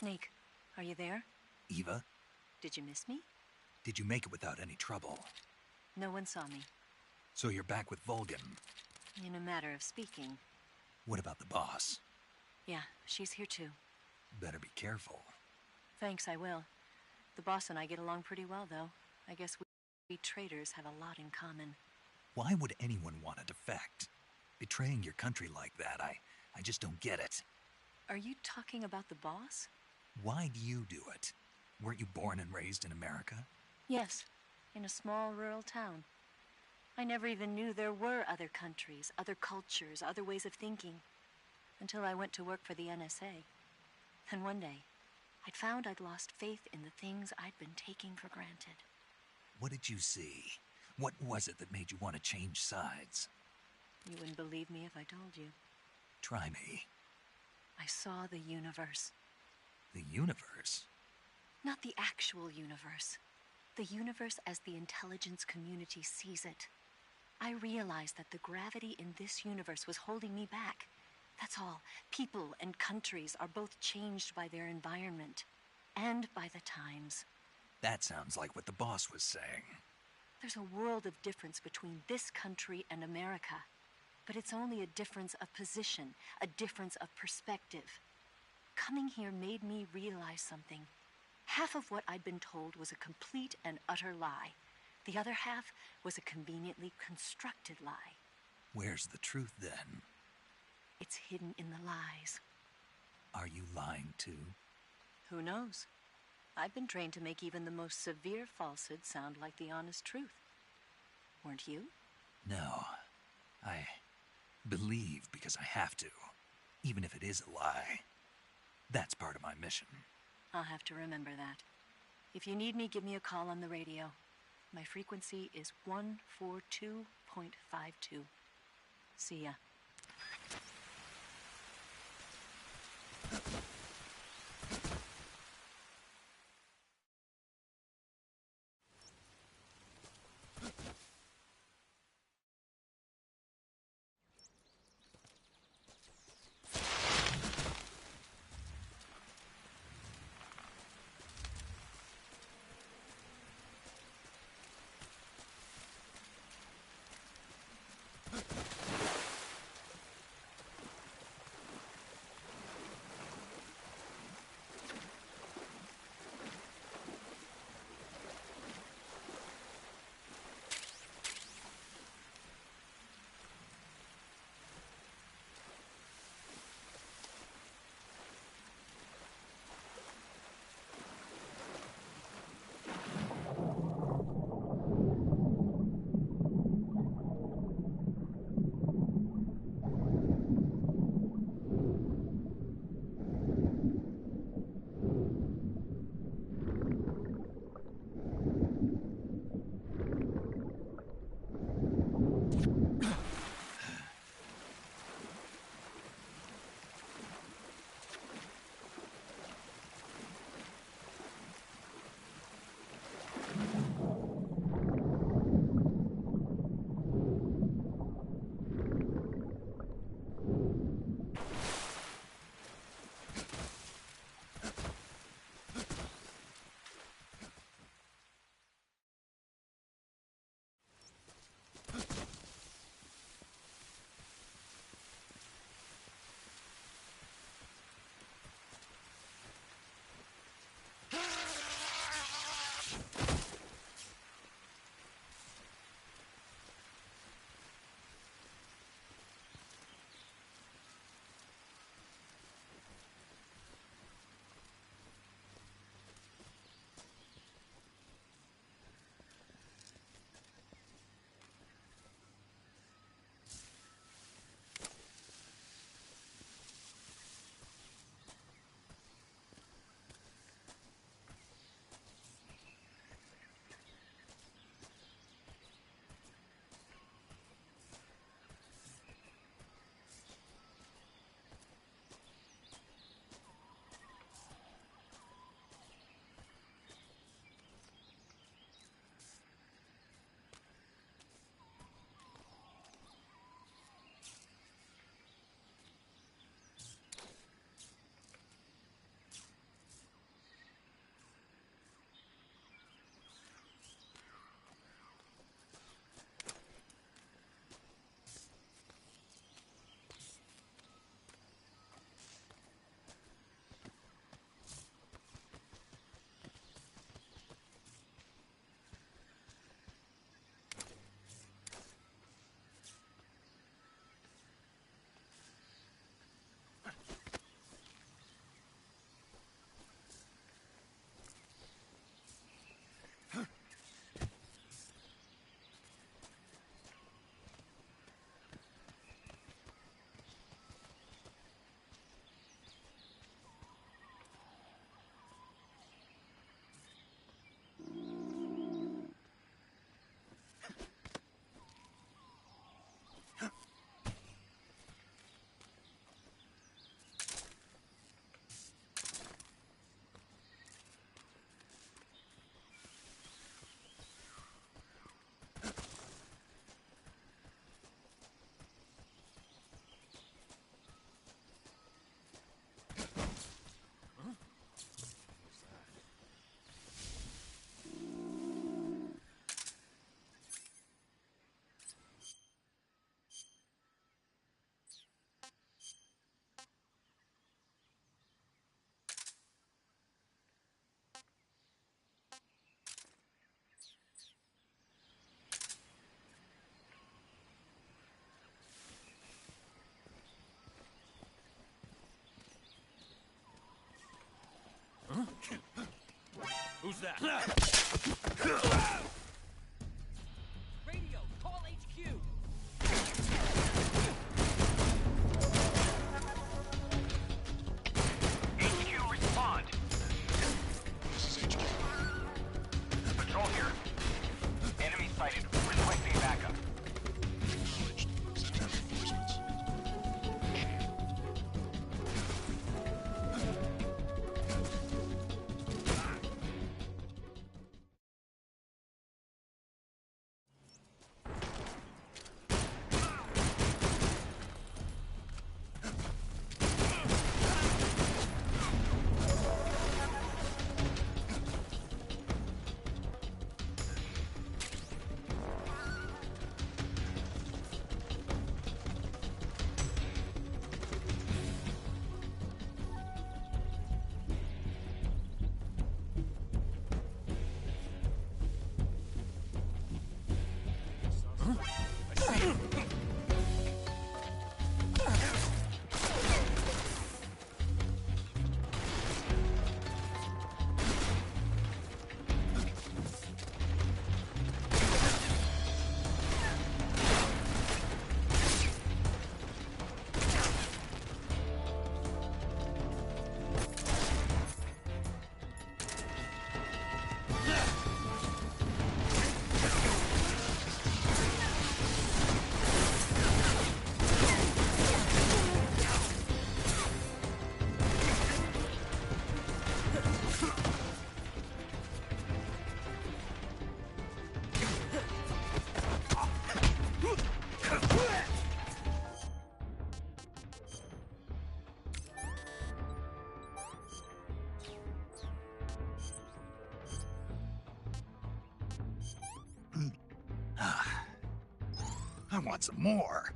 Snake, are you there? Eva, Did you miss me? did you make it without any trouble? No one saw me. So you're back with Vulcan. In a matter of speaking. What about the boss? Yeah, she's here too. Better be careful. Thanks, I will. The boss and I get along pretty well, though. I guess we traitors have a lot in common. Why would anyone want to defect? Betraying your country like that, I just don't get it. Are you talking about the boss? Why do you do it? Weren't you born and raised in America? Yes, in a small rural town. I never even knew there were other countries, other cultures, other ways of thinking, until I went to work for the NSA. Then one day, I'd found I'd lost faith in the things I'd been taking for granted. What did you see? What was it that made you want to change sides? You wouldn't believe me if I told you. Try me. I saw the universe. The universe? Not the actual universe. The universe as the intelligence community sees it. I realized that the gravity in this universe was holding me back. That's all. People and countries are both changed by their environment and by the times. That sounds like what the boss was saying. There's a world of difference between this country and America. But it's only a difference of position, a difference of perspective. Coming here made me realize something. Half of what I'd been told was a complete and utter lie. The other half was a conveniently constructed lie. Where's the truth, then? It's hidden in the lies. Are you lying, too? Who knows? I've been trained to make even the most severe falsehood sound like the honest truth. Weren't you? No. I believe because I have to, even if it is a lie. That's part of my mission. I'll have to remember that. If you need me, give me a call on the radio. My frequency is 142.52. See ya. that? Radio, call HQ. HQ, respond. This is HQ. Patrol here. Enemy sighted. Requesting backup. Acknowledged. Send in reinforcements. I want some more.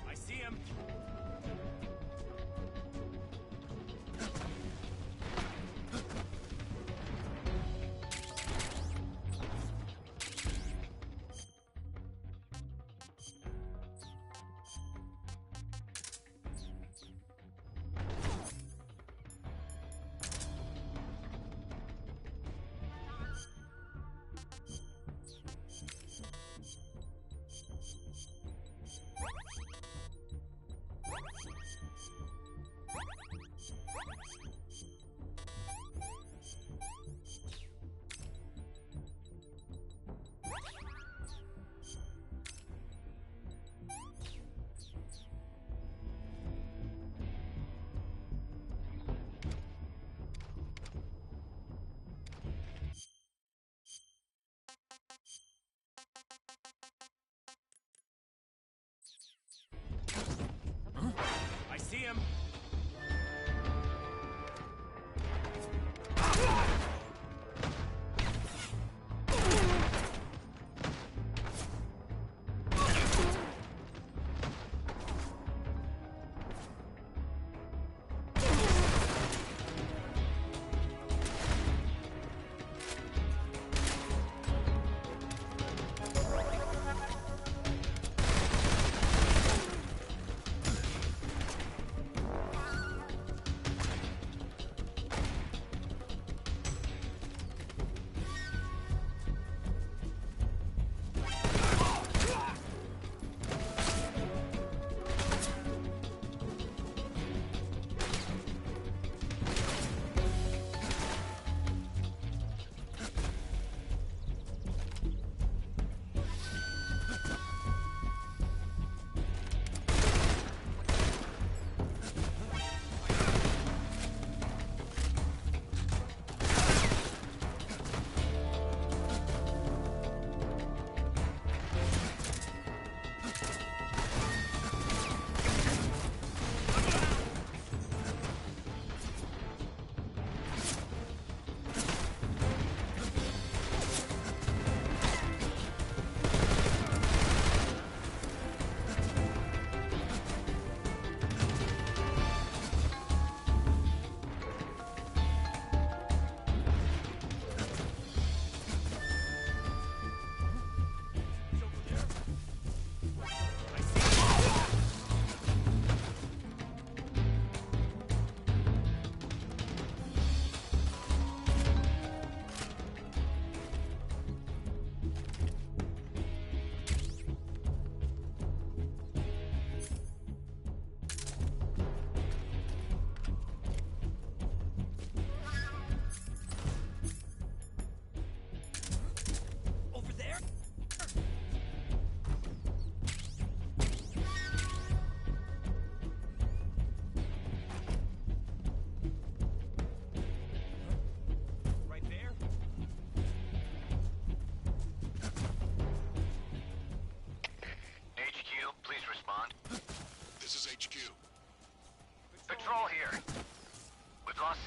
I see him.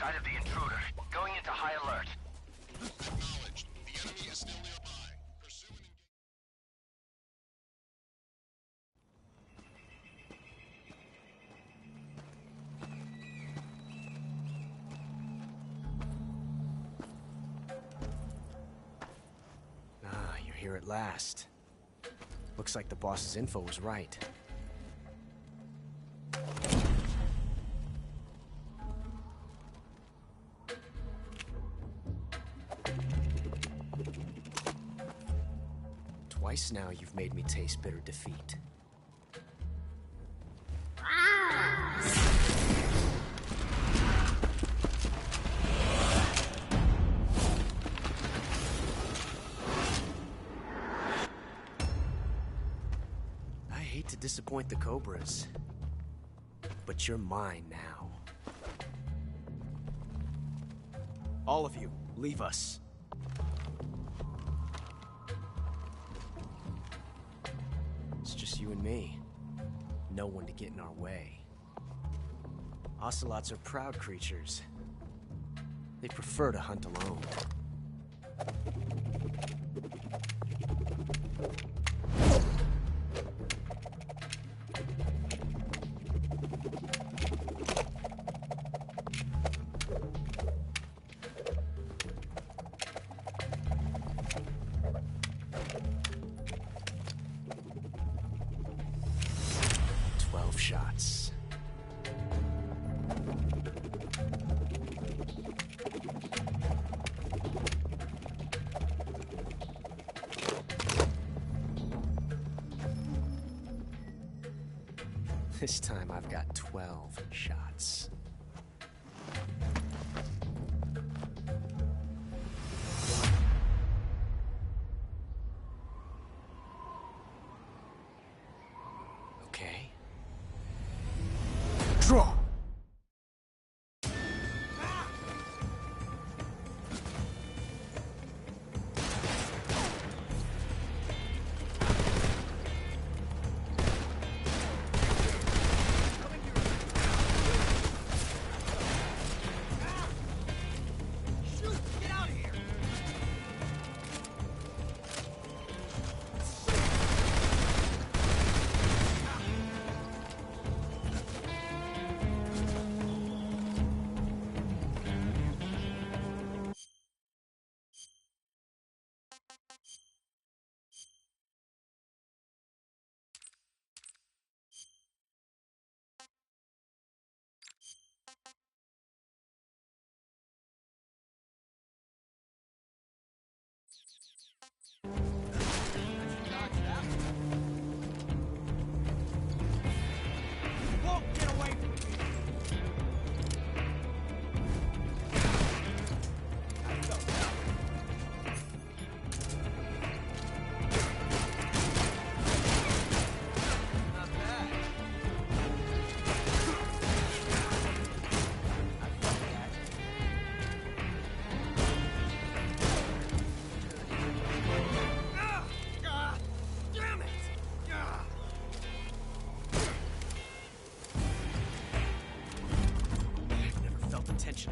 sight of the intruder. Going into high alert. Acknowledged. The enemy is still nearby. Pursue and engage. Ah, you're here at last. Looks like the boss's info was right. Twice now you've made me taste bitter defeat. I hate to disappoint the Cobras, but you're mine now. All of you, leave us. It's just you and me. No one to get in our way. Ocelots are proud creatures. They prefer to hunt alone. Shots. This time I've got 12 shots. Okay. Draw!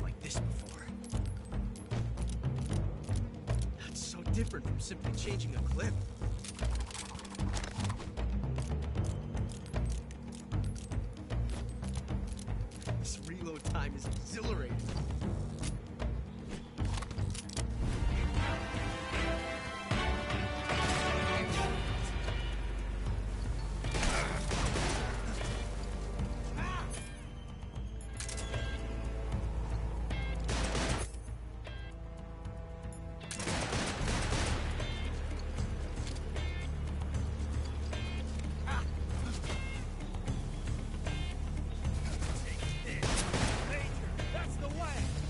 Like this before. That's so different from simply changing a clip. This reload time is exhilarating. That's the way!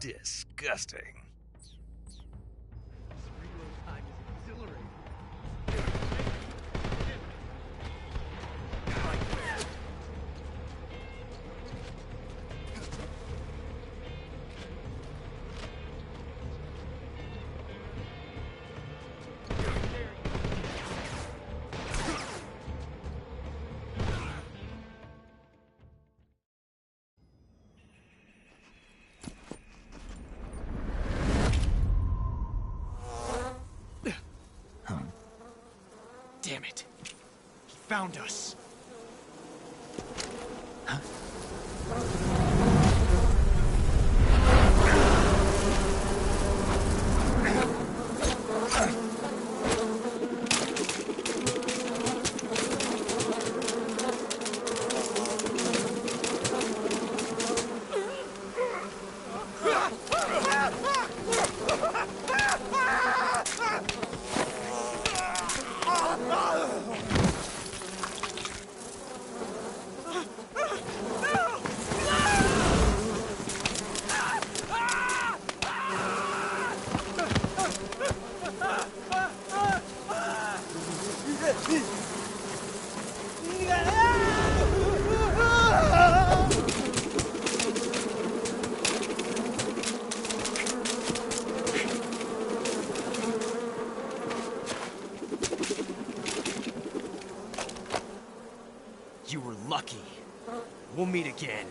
Disgusting. Reload time is exhilarating. Damn it. He found us. You were lucky. We'll meet again.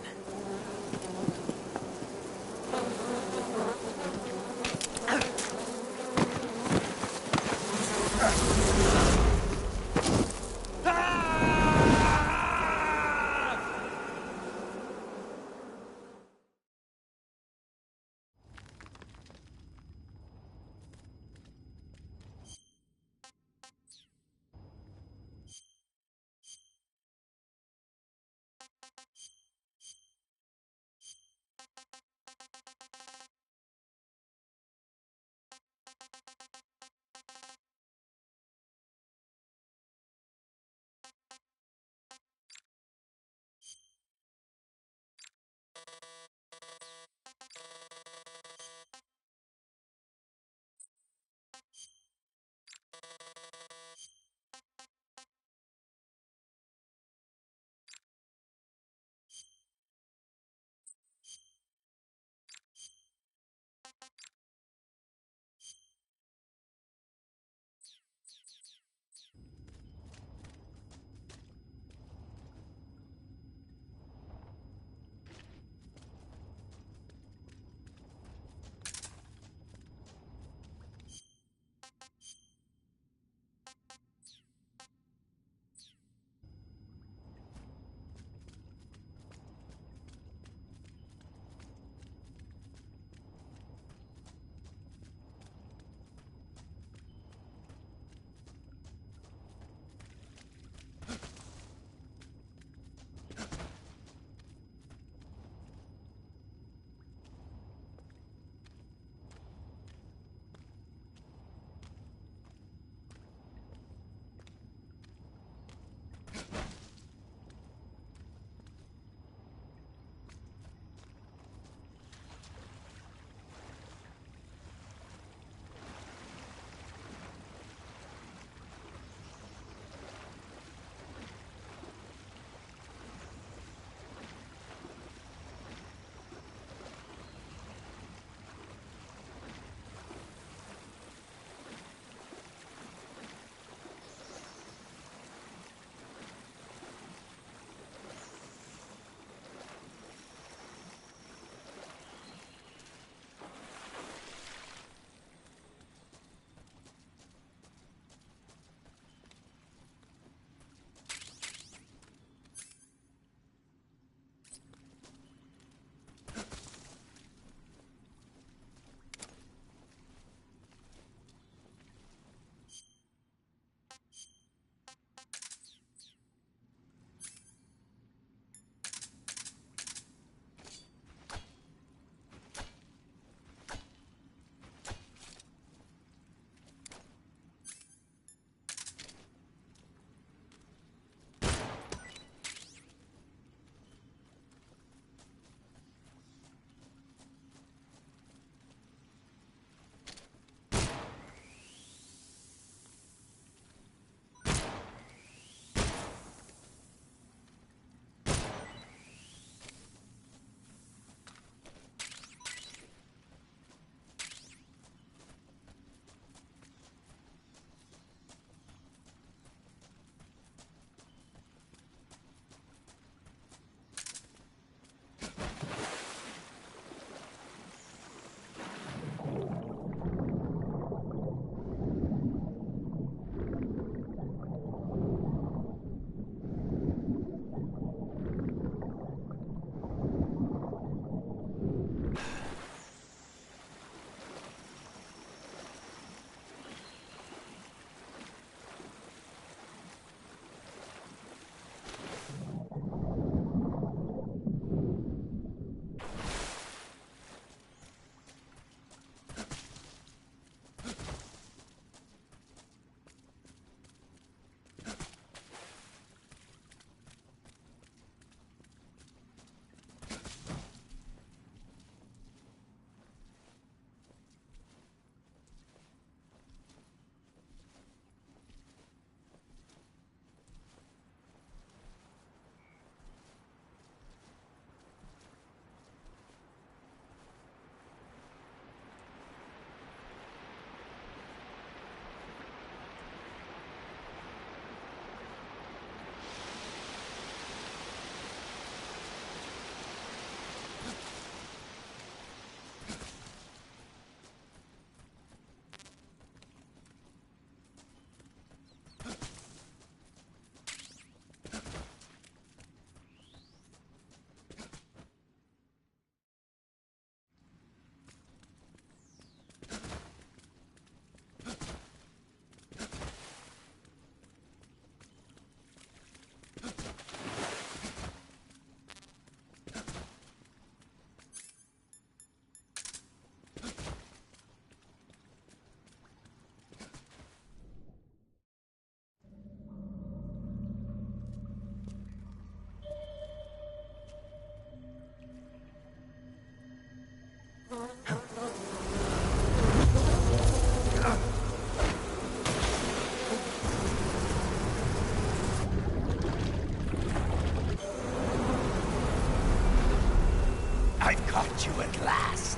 I've caught you at last.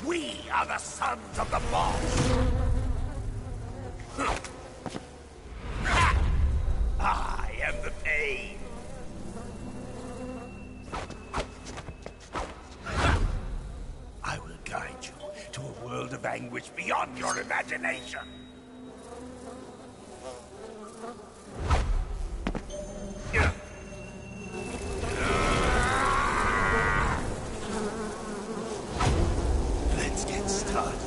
We are the sons of the boss. I am the pain. I will guide you to a world of anguish beyond your imagination. Let's get started.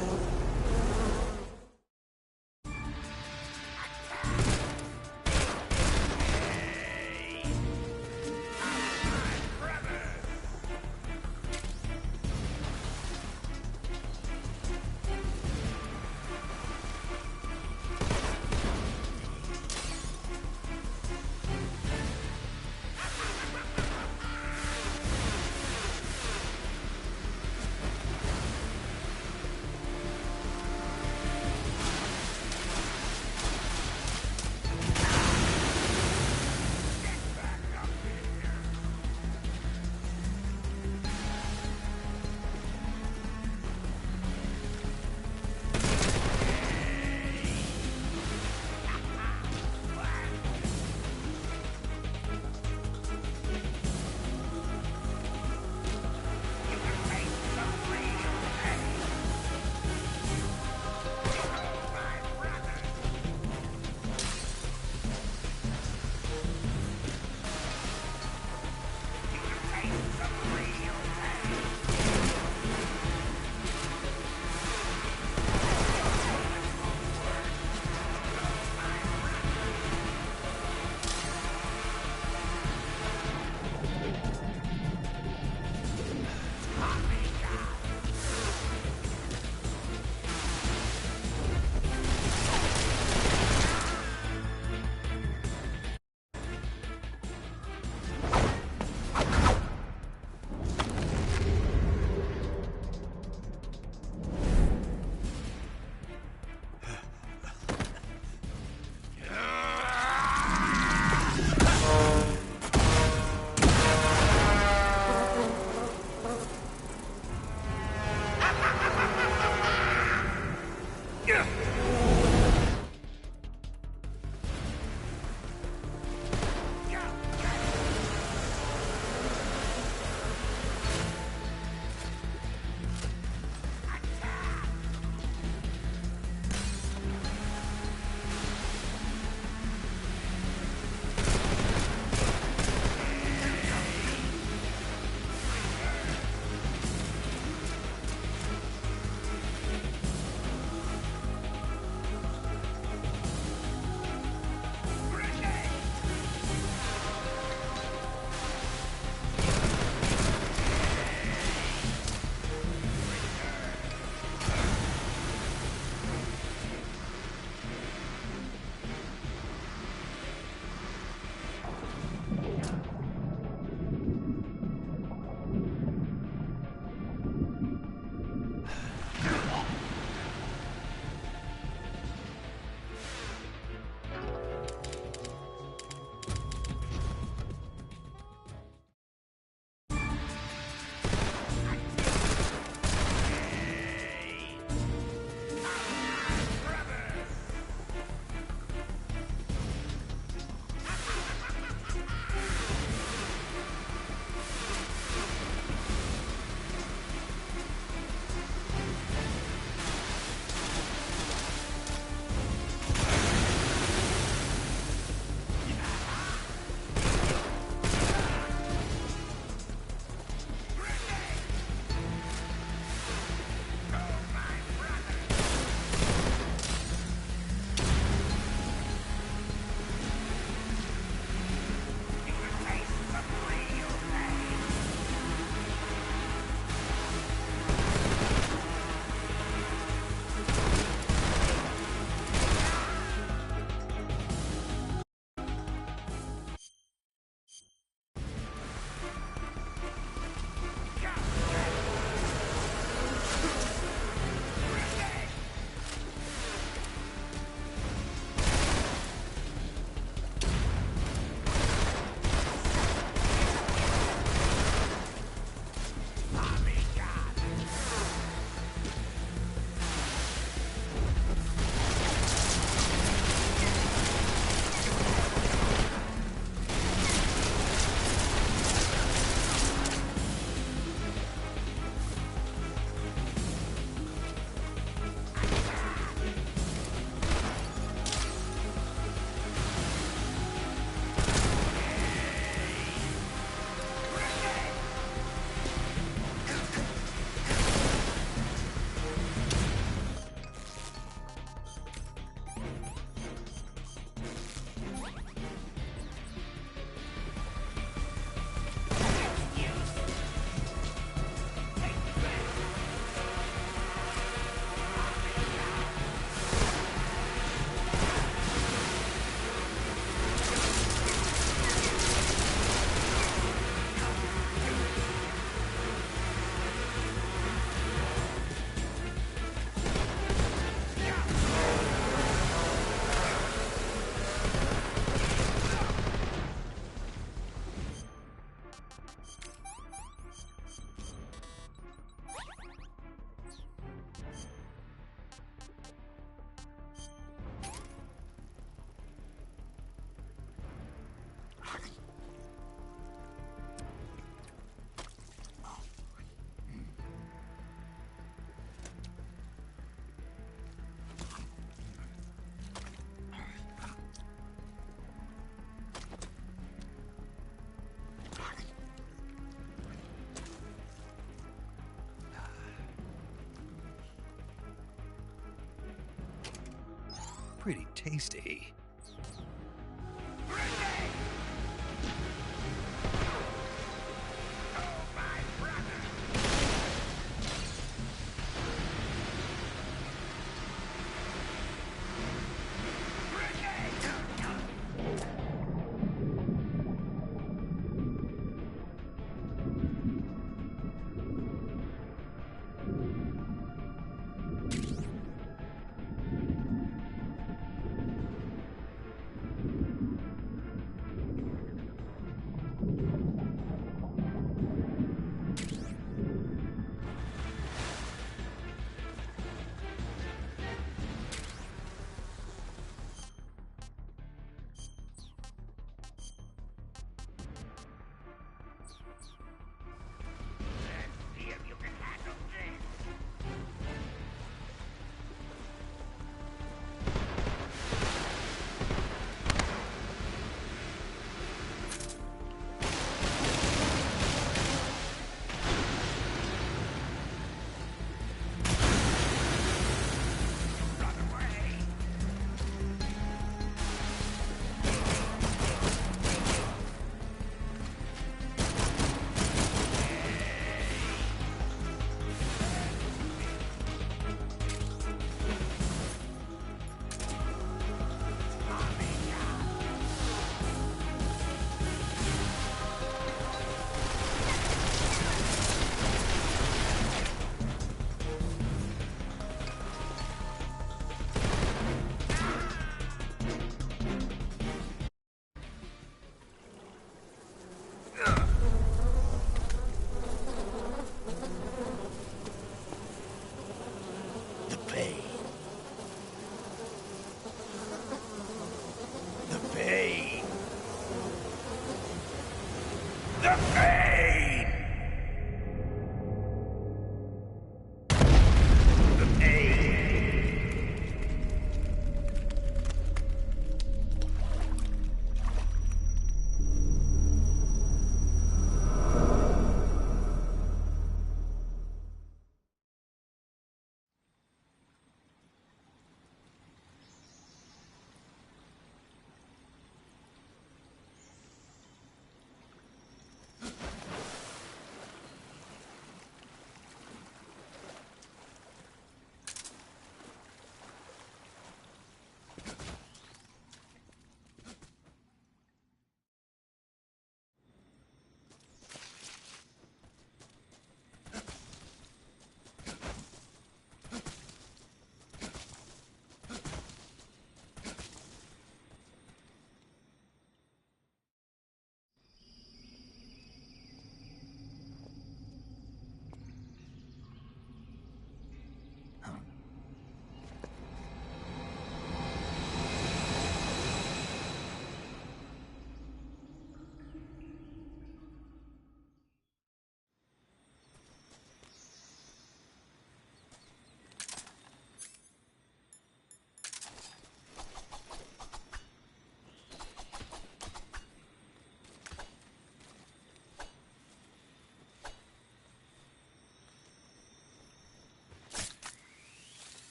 tasty.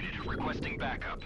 sighted. Requesting backup.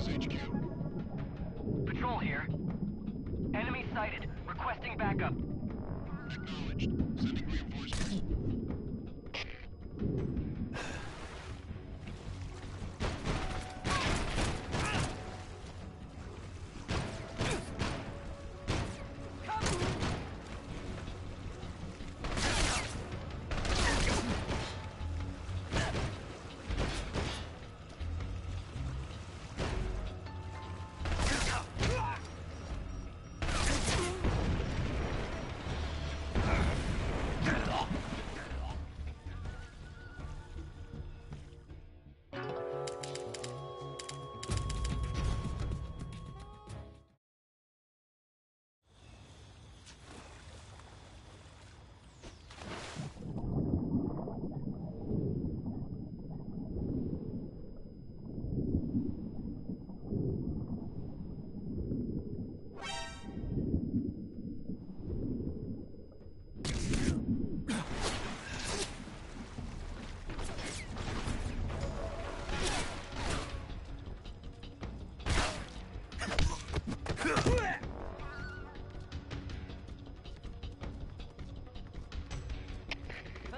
Sending reinforcements. Patrol here. Enemy sighted. Requesting backup. Acknowledged. Sending reinforcements.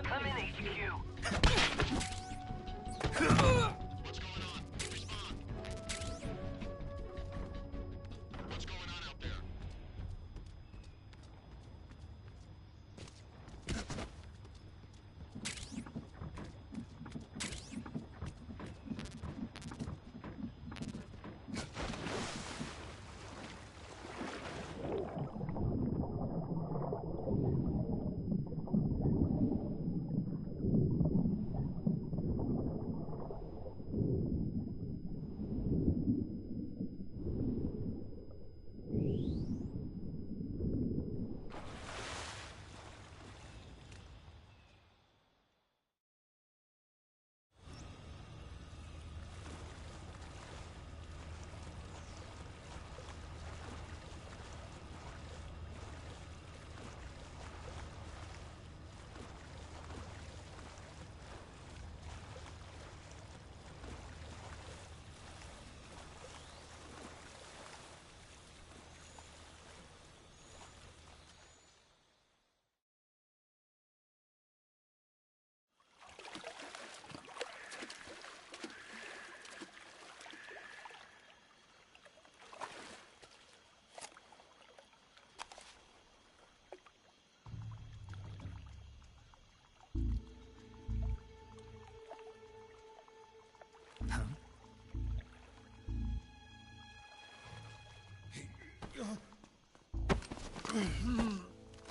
Come in, HQ. What's going on? Respond. What's going on out there?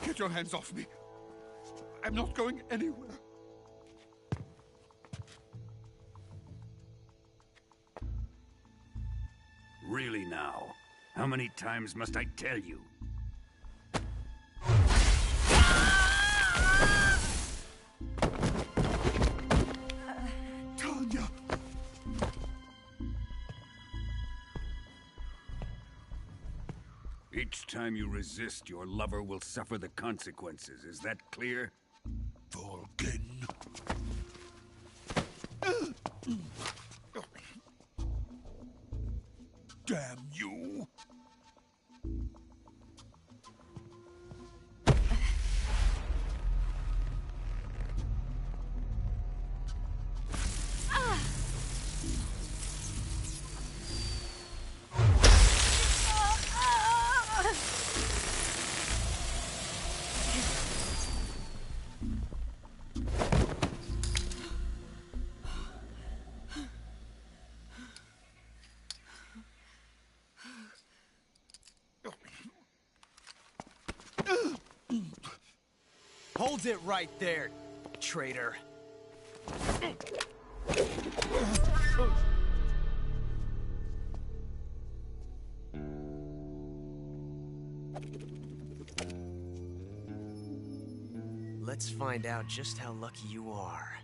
Get your hands off me! I'm not going anywhere. Really now? How many times must I tell you? Tanya! Each time you resist, your lover will suffer the consequences. Is that clear? Vulcan. Damn you! Hold it right there, traitor. Let's find out just how lucky you are.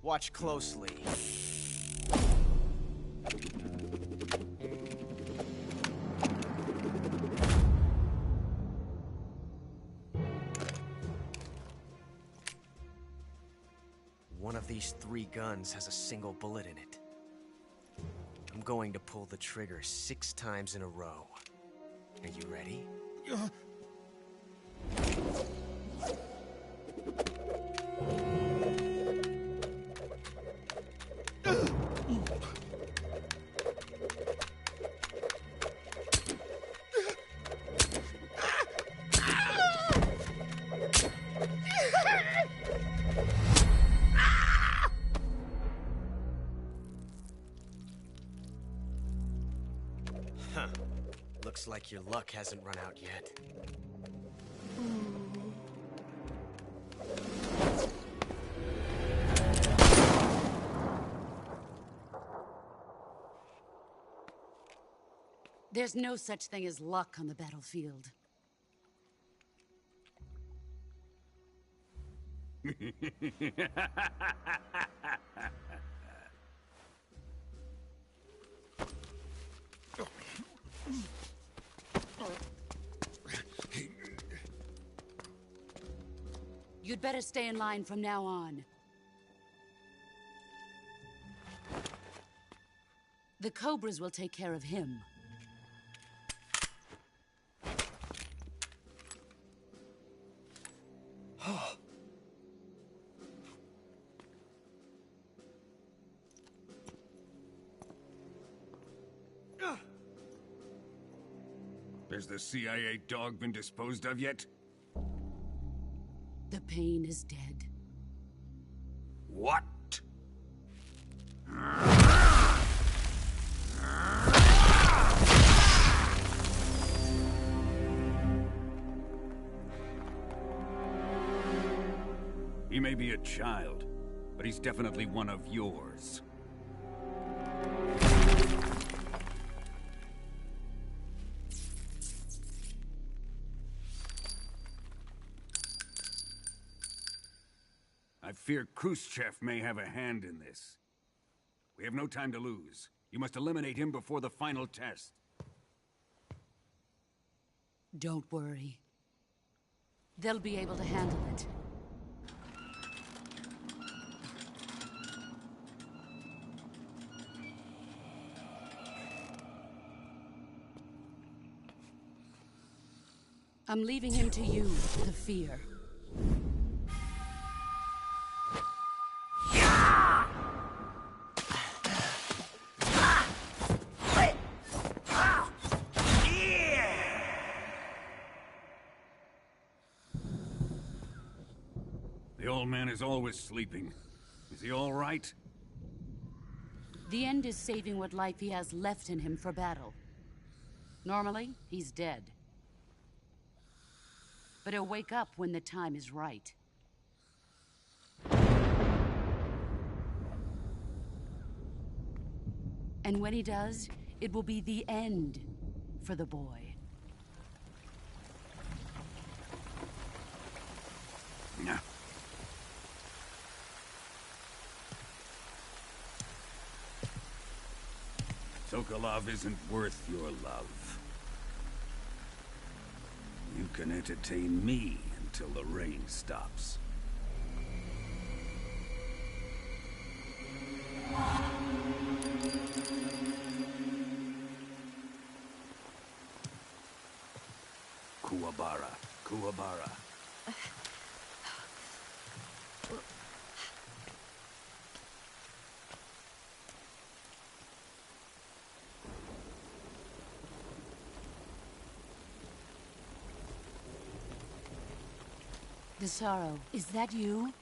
Watch closely. One of these 3 guns has a single bullet in it. I'm going to pull the trigger 6 times in a row. Are you ready? Huh. Looks like your luck hasn't run out yet. There's no such thing as luck on the battlefield. You'd better stay in line from now on. The Cobras will take care of him. Has the CIA dog been disposed of yet? The pain is dead. What? He may be a child, but he's definitely one of yours. I fear Khrushchev may have a hand in this. We have no time to lose. You must eliminate him before the final test. Don't worry. They'll be able to handle it. I'm leaving him to you, the fear. The old man is always sleeping. Is he all right? The end is saving what life he has left in him for battle. Normally, he's dead. but he'll wake up when the time is right. And when he does, it will be the end for the boy. Yeah. Sokolov isn't worth your love. You can entertain me until the rain stops. Kuwabara, Kuwabara. Desaro, is that you?